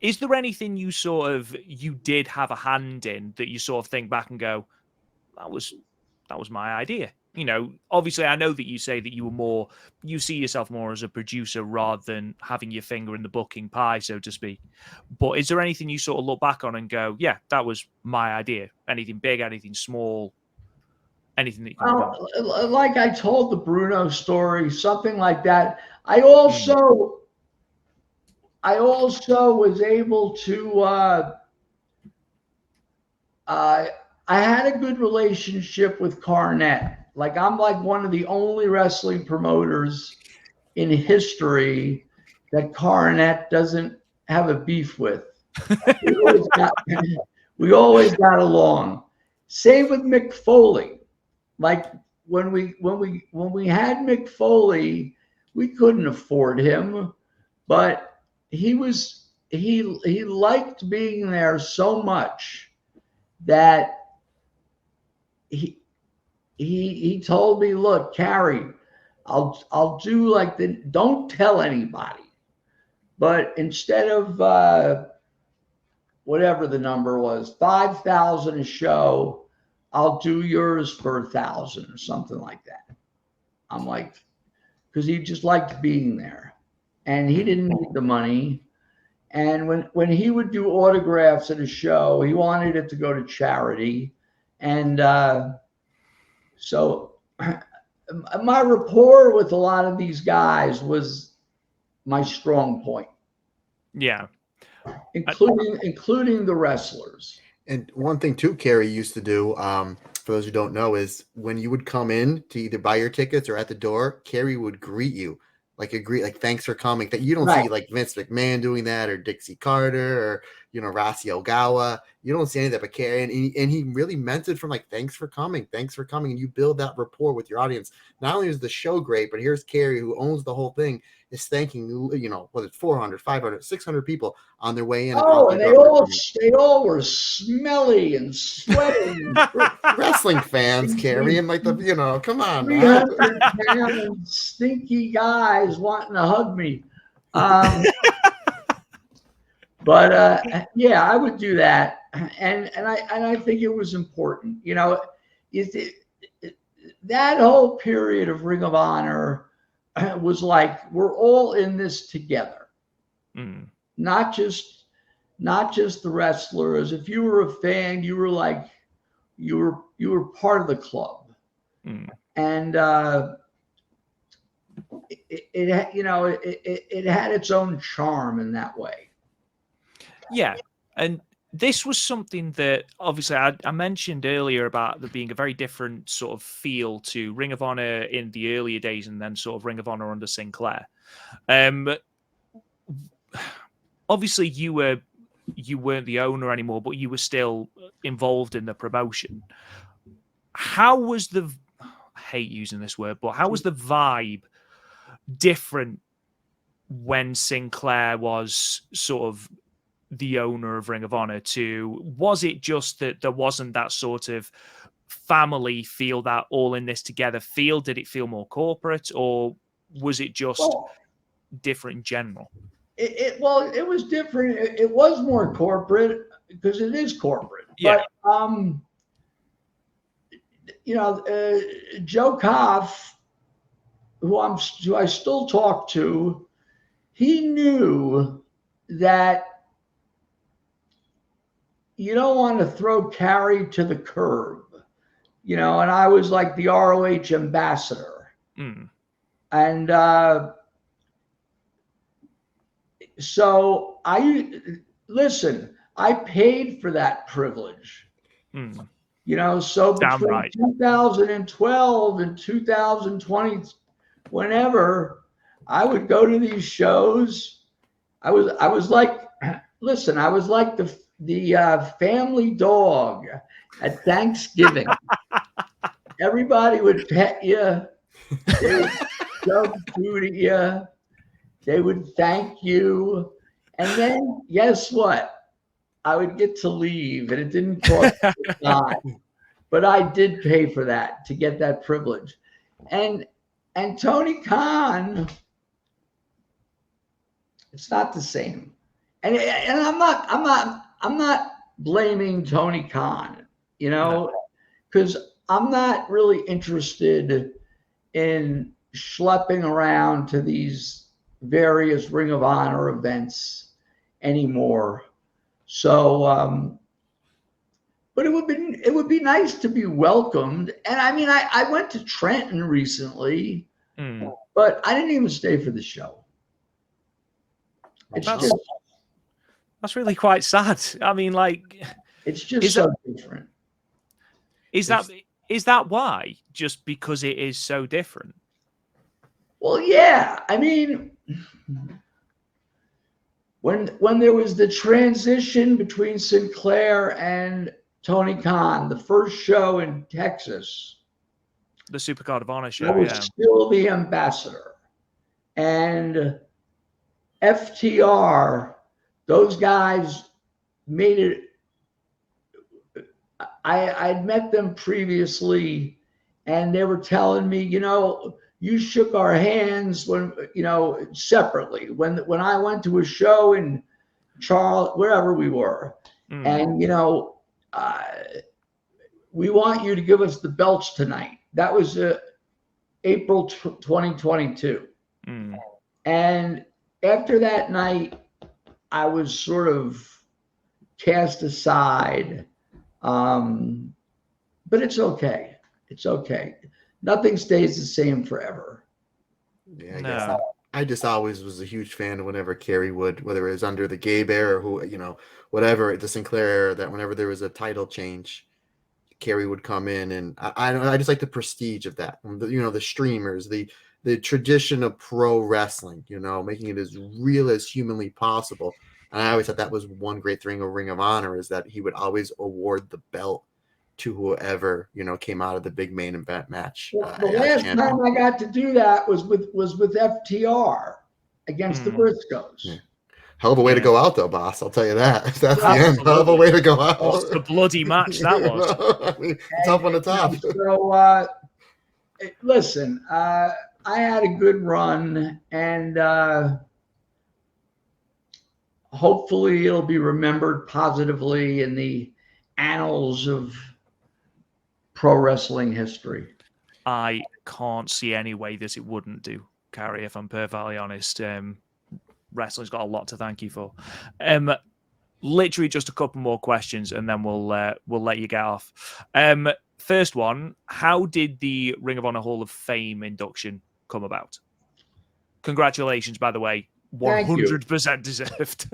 Is there anything you did have a hand in that you sort of think back and go, that was my idea? Obviously I know that you say that you see yourself more as a producer rather than having your finger in the booking pie, so to speak. But is there anything you sort of look back on and go, yeah, that was my idea? Anything big, anything small, anything that you can remember? Like I told the Bruno story, something like that. I also was able to I had a good relationship with Cornette. Like, I'm like one of the only wrestling promoters in history that Cornette doesn't have a beef with. We always got along. Same with Mick Foley. Like when we had Mick Foley, we couldn't afford him, but he liked being there so much that he told me, look, Cary, I'll do like don't tell anybody, but instead of whatever the number was, 5,000 a show, I'll do yours for 1,000 or something like that. I'm like, because he just liked being there, and he didn't need the money. And when he would do autographs at a show, he wanted it to go to charity. And so my rapport with a lot of these guys was my strong point. Yeah. Including the wrestlers. And one thing too, Cary used to do, for those who don't know, is when you would come in to either buy your tickets or at the door, Cary would greet you. Like thanks for coming. That you don't see like Vince McMahon doing that, or Dixie Carter, or Rossi Ogawa. You don't see any of that, but Cary, and he really meant it from like, thanks for coming, and you build that rapport with your audience. Not only is the show great, but here's Cary, who owns the whole thing, is thanking whether it's 400, 500, 600 people on their way in. Oh, and they all were smelly and sweaty. Wrestling fans, Cary, and like come on, 300-pound stinky guys wanting to hug me. But yeah, I would do that, and I think it was important. That whole period of Ring of Honor was like, we're all in this together. Not just the wrestlers. If you were a fan, you were like, you were part of the club. And it had its own charm in that way. Yeah. And this was something that obviously I mentioned earlier about there being a very different sort of feel to Ring of Honor in the earlier days and then sort of Ring of Honor under Sinclair. Obviously you weren't the owner anymore, but you were still involved in the promotion. How was I hate using this word, but how was the vibe different when Sinclair was sort of the owner of Ring of Honor was it just that there wasn't that sort of family feel, that all in this together feel? Did it feel more corporate, or was it just different in general? It was different. It was more corporate because it is corporate. Yeah. But Joe Koff, who I still talk to, he knew that you don't want to throw Cary to the curb, and I was like the ROH ambassador. And so listen, I paid for that privilege. You know, so between 2012 and 2020, whenever I would go to these shows, I was like, listen, I was like the family dog at Thanksgiving. Everybody would pet you. They would shove food at you. They would thank you. And then guess what? I would get to leave, and it didn't cost me a dime. But I did pay for that to get that privilege. And Tony Khan, it's not the same. And I'm not blaming Tony Khan, you know, because I'm not really interested in schlepping around to these various Ring of Honor events anymore. So, but it would be nice to be welcomed. And I mean, I went to Trenton recently, but I didn't even stay for the show. That's really quite sad. I mean, like, it's just so different. Is that why? Just because it is so different? Well, yeah. I mean, when there was the transition between Sinclair and Tony Khan, the first show in Texas, the Supercard of Honor show, I was still the ambassador, and FTR, those guys made it. I'd met them previously, and they were telling me, you know, you shook our hands when, you know, separately. When I went to a show in wherever we were, and, you know, we want you to give us the belts tonight. That was April 2022. And after that night, I was sort of cast aside. But it's okay. It's okay. Nothing stays the same forever. Yeah, I guess I just always was a huge fan whenever Cary would, whether it was under the Gabe era or who, you know, whatever, the Sinclair era, that whenever there was a title change, Cary would come in, and I just like the prestige of that. You know, the streamers, the tradition of pro wrestling, you know, making it as real as humanly possible. And I always thought that was one great thing of Ring of Honor, is that he would always award the belt to whoever, you know, came out of the big main event match. Well, the last time I got to do that was with FTR against the Briscoes. Yeah. Hell of a way to go out, though, boss. I'll tell you that. That's the end. Hell of a way to go out. What's the bloody match that was? I mean, top on the top. So, listen, I had a good run, and hopefully it'll be remembered positively in the annals of pro wrestling history. I can't see any way that it wouldn't do, Cary, if I'm perfectly honest. Wrestling's got a lot to thank you for. Literally just a couple more questions, and then we'll let you get off. First one, how did the Ring of Honor Hall of Fame induction come about? Congratulations, by the way. 100% deserved.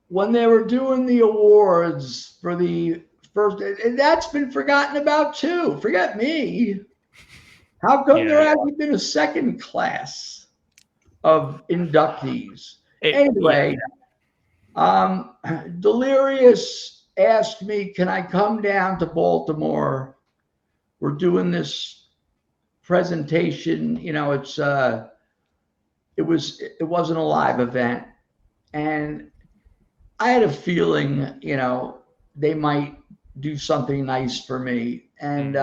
When they were doing the awards for the first, and that's been forgotten about too. Forget me. How come there hasn't been a second class of inductees? Anyway, Delirious asked me, can I come down to Baltimore? We're doing this presentation. You know, it wasn't a live event, and I had a feeling, you know, they might do something nice for me. And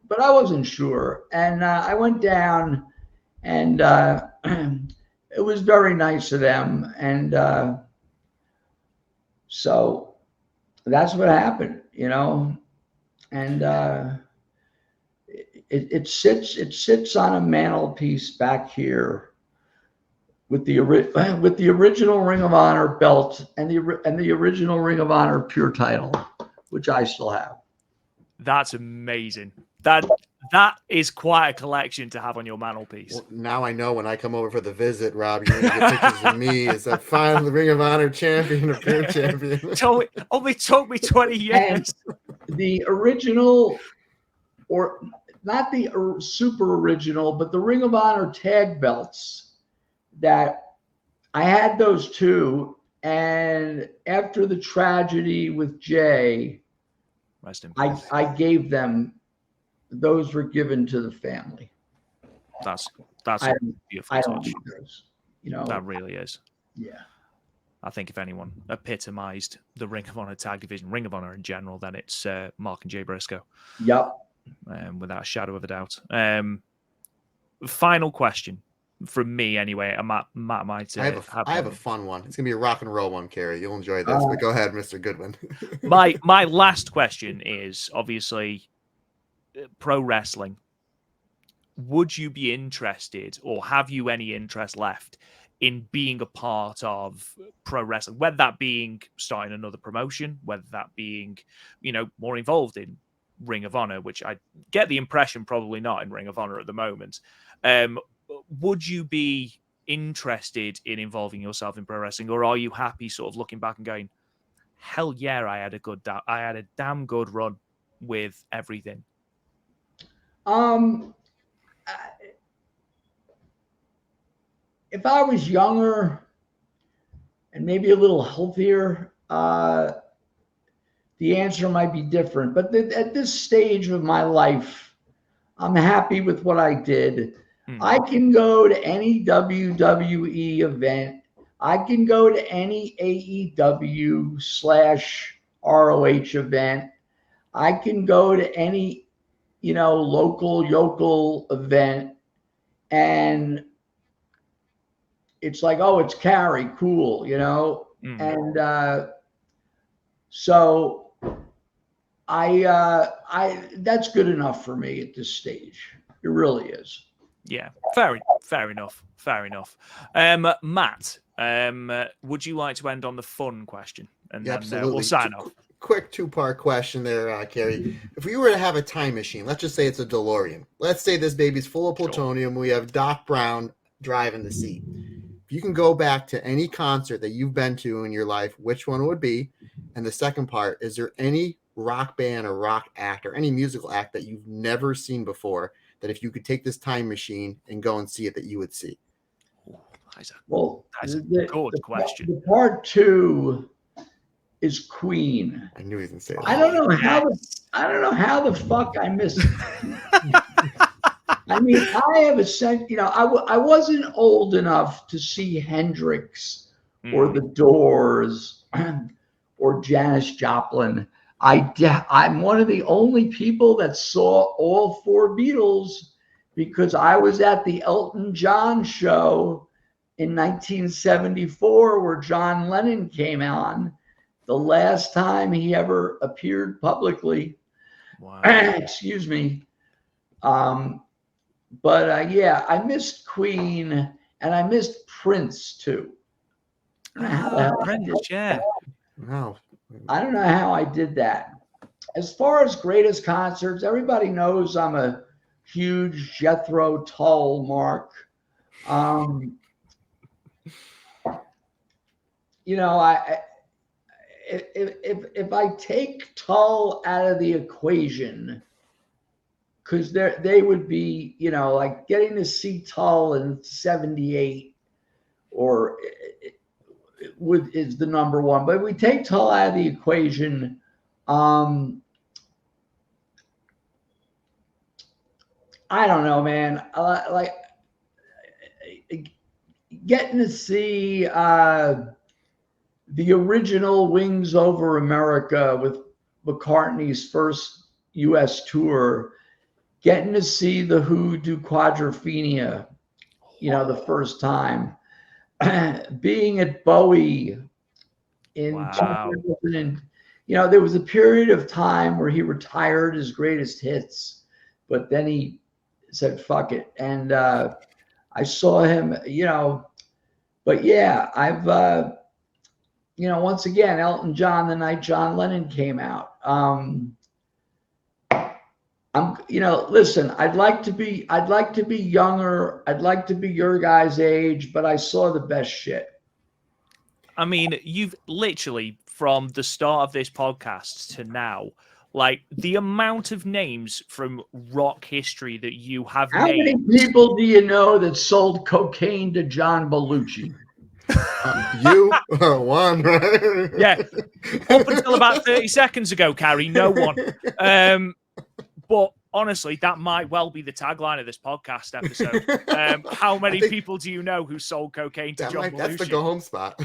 but I wasn't sure. And I went down, and it was very nice of them. And so that's what happened, you know. And it sits on a mantelpiece back here with the original Ring of Honor belt and the original Ring of Honor pure title, which I still have. That's amazing. That is quite a collection to have on your mantelpiece. Well, now I know when I come over for the visit, Rob, you're going to get pictures of me as a finally Ring of Honor champion, appearance champion. Only took me 20 years. And the original, or not the super original, but the Ring of Honor tag belts, that I had those too. And after the tragedy with Jay, I gave them. Those were given to the family. That's I beautiful don't touch. need those. You know, That really is. Yeah. I think if anyone epitomized the Ring of Honor tag division, Ring of Honor in general, then it's Mark and Jay Briscoe. Yep. Without a shadow of a doubt. Final question from me, anyway. Matt might. I have a fun one. It's gonna be a rock and roll one, Cary. You'll enjoy this. But go ahead, Mr. Goodwin. my last question is obviously pro wrestling. Would you be interested, or have you any interest left in being a part of pro wrestling? Whether that being starting another promotion, whether that being, more involved in Ring of Honor, which I get the impression probably not in Ring of Honor at the moment. Would you be interested in involving yourself in pro wrestling, or are you happy sort of looking back and going, hell yeah, I had a damn good run with everything? If I was younger and maybe a little healthier, the answer might be different. But at this stage of my life, I'm happy with what I did. I can go to any WWE event. I can go to any AEW/ROH event. I can go to any, local yokel event, and it's like, oh, it's Cary, cool, and so I that's good enough for me at this stage. It really is. Yeah, fair enough. Matt, would you like to end on the fun question? And then absolutely. We'll sign off. Quick two-part question there, Cary. If we were to have a time machine, let's just say it's a DeLorean. Let's say this baby's full of plutonium. We have Doc Brown driving the seat. If you can go back to any concert that you've been to in your life, which one would be? And the second part, is there any rock band or rock act or any musical act that you've never seen before that if you could take this time machine and go and see it, that you would see? That's a good question. The part two is Queen. I knew he was gonna say that. I don't know how the fuck I missed it. I mean, I have a sense, I wasn't old enough to see Hendrix or the Doors or Janis Joplin. I'm one of the only people that saw all four Beatles because I was at the Elton John show in 1974 where John Lennon came on, the last time he ever appeared publicly. Wow. Excuse me. But yeah, I missed Queen and I missed Prince too. Prince, yeah. Wow. I don't know how I did that. As far as greatest concerts, everybody knows I'm a huge Jethro Tull mark. If I take Tull out of the equation, because they would be, like getting to see Tull in 78 or is the number one. But if we take Tull out of the equation, I don't know, man. Like getting to see the original Wings Over America with McCartney's first U.S. tour, getting to see the Who do Quadrophenia, the first time, being at Bowie in 2000, there was a period of time where he retired his greatest hits, but then he said, fuck it. And I saw him, but yeah, I've, once again, Elton John, the night John Lennon came out. Listen, I'd like to be younger. I'd like to be your guys' age, but I saw the best shit. I mean, you've literally, from the start of this podcast to now, like the amount of names from rock history that you have How many named. people do you know that sold cocaine to John Belushi? You one, right? Yeah, up until about 30 seconds ago, Cary, no one. But honestly, that might well be the tagline of this podcast episode. How many people do you know who sold cocaine to John Belushi? That's the go home spot.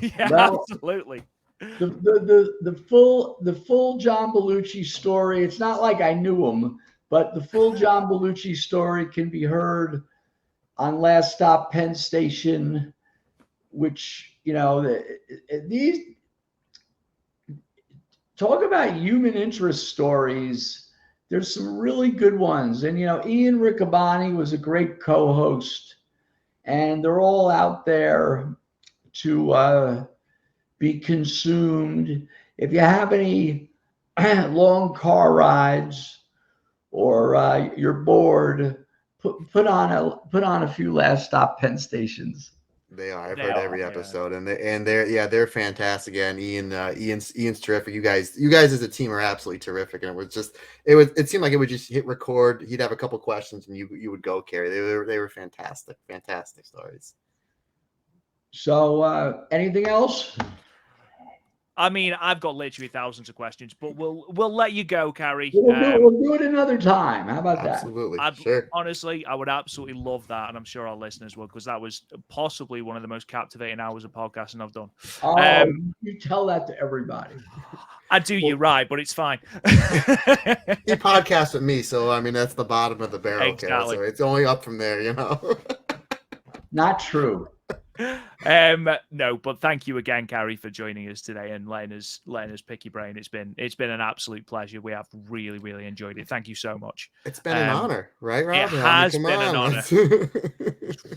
Yeah, Well, absolutely. The full John Belushi story. It's not like I knew him, but the full John Belushi story can be heard on Last Stop Penn Station, which these talk about human interest stories. There's some really good ones, and Ian Riccaboni was a great co-host, and they're all out there to be consumed. If you have any long car rides or you're bored, put on a few Last Stop Penn Stations. They are. I've heard every episode, and they're fantastic. And Ian's terrific. You guys as a team are absolutely terrific. And it seemed like it would just hit record. He'd have a couple questions, and you would go, Cary. They were fantastic stories. So anything else? I mean, I've got literally thousands of questions, but we'll let you go, Cary. We'll do it another time. How about absolutely. that? Sure. Honestly, I would absolutely love that, and I'm sure our listeners will, because that was possibly one of the most captivating hours of podcasting I've done. Oh, you tell that to everybody. I do, you're right, but it's fine. He podcasts with me, so I mean that's the bottom of the barrel. Exactly. So it's only up from there, Not true. No, but thank you again, Cary, for joining us today and letting us pick your brain. It's been an absolute pleasure. We have really, really enjoyed it. Thank you so much. It's been an honor, right, Rob? It has been an honor. You're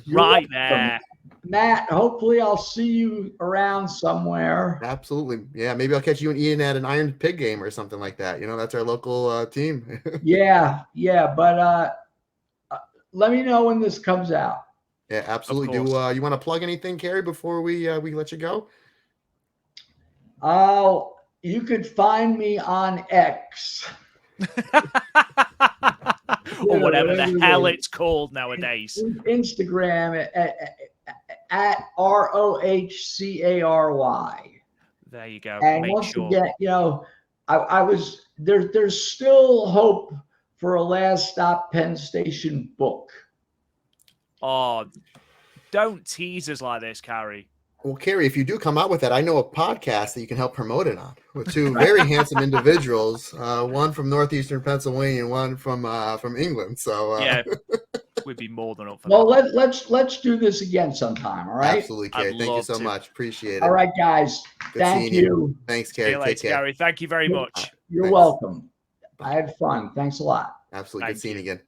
right welcome. there. Matt, hopefully I'll see you around somewhere. Absolutely. Yeah, maybe I'll catch you and Ian at an Iron Pig game or something like that. That's our local team. Yeah, but let me know when this comes out. Yeah, absolutely. Do you want to plug anything, Cary, before we let you go? You could find me on X. Or whatever the hell it's called nowadays. Instagram at ROH Cary. There you go. And once again, I was there. There's still hope for a Last Stop Penn Station book. Oh, don't tease us like this, Cary. Well, Cary, if you do come out with that, I know a podcast that you can help promote it on with two very handsome individuals, one from northeastern Pennsylvania and one from England. So yeah, we'd be more than up for that. Well, let's do this again sometime. All right. Absolutely, Cary. Thank you so much. Appreciate it. All right, guys. Thank you. Thanks, Cary. See you later, Cary. Thank you very much. You're welcome. I had fun. Thanks a lot. Absolutely. Good seeing you again.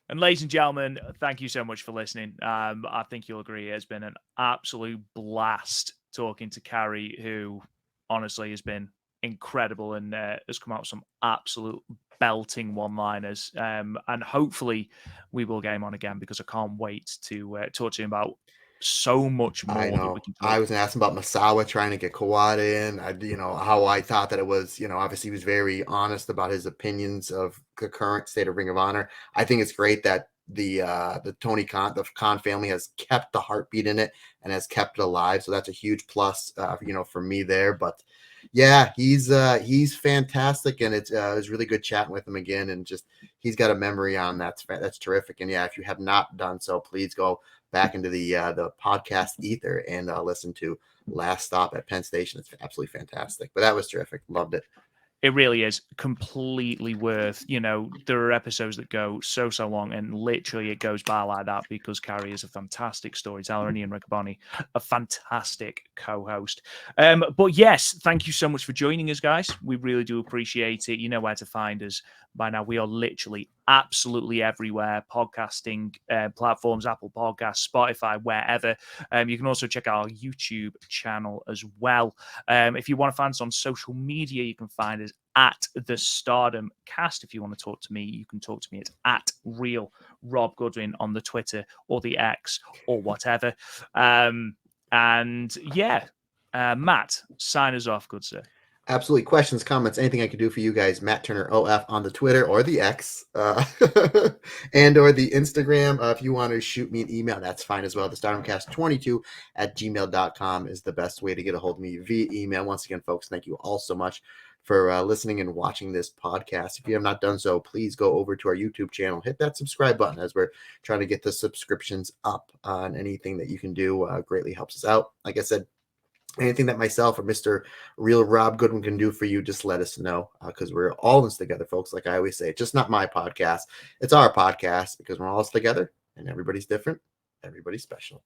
And ladies and gentlemen, thank you so much for listening. I think you'll agree it's been an absolute blast talking to Cary, who honestly has been incredible and has come out with some absolute belting one-liners. And hopefully we will get him on again, because I can't wait to talk to him about so much more. I know. That we can I was asking about Masawa trying to get Kawada in. How I thought that it was, obviously he was very honest about his opinions of the current state of Ring of Honor. I think it's great that the Tony Khan, the Khan family has kept the heartbeat in it and has kept it alive. So that's a huge plus, for me there. But yeah, he's fantastic, and it was really good chatting with him again. And just he's got a memory on that's terrific. And yeah, if you have not done so, please go back into the podcast ether and listen to Last Stop at Penn Station. It's absolutely fantastic. But that was terrific. Loved it. It really is completely worth, there are episodes that go so long, and literally it goes by like that because Cary is a fantastic storyteller and Ian Riccaboni, a fantastic co-host. But yes, thank you so much for joining us, guys. We really do appreciate it. You know where to find us by now. We are literally absolutely everywhere. Podcasting platforms, Apple Podcasts, Spotify, wherever. You can also check out our YouTube channel as well. If you want to find us on social media, you can find us at the Stardom Cast. If you want to talk to me, you can talk to me at Real Rob Goodwin on the Twitter or the X or whatever. And yeah, Matt, sign us off, good sir. Absolutely. Questions, comments, anything I can do for you guys, Matt Turner OF on the Twitter or the X and or the Instagram. If you want to shoot me an email, that's fine as well. The StardomCast22@gmail.com is the best way to get a hold of me via email. Once again, folks, thank you all so much for listening and watching this podcast. If you have not done so, please go over to our YouTube channel, hit that subscribe button as we're trying to get the subscriptions up on anything that you can do. Greatly helps us out. Like I said, anything that myself or Mr. Real Rob Goodwin can do for you, just let us know, because we're all in this together, folks. Like I always say, it's just not my podcast. It's our podcast, because we're all together and everybody's different. Everybody's special.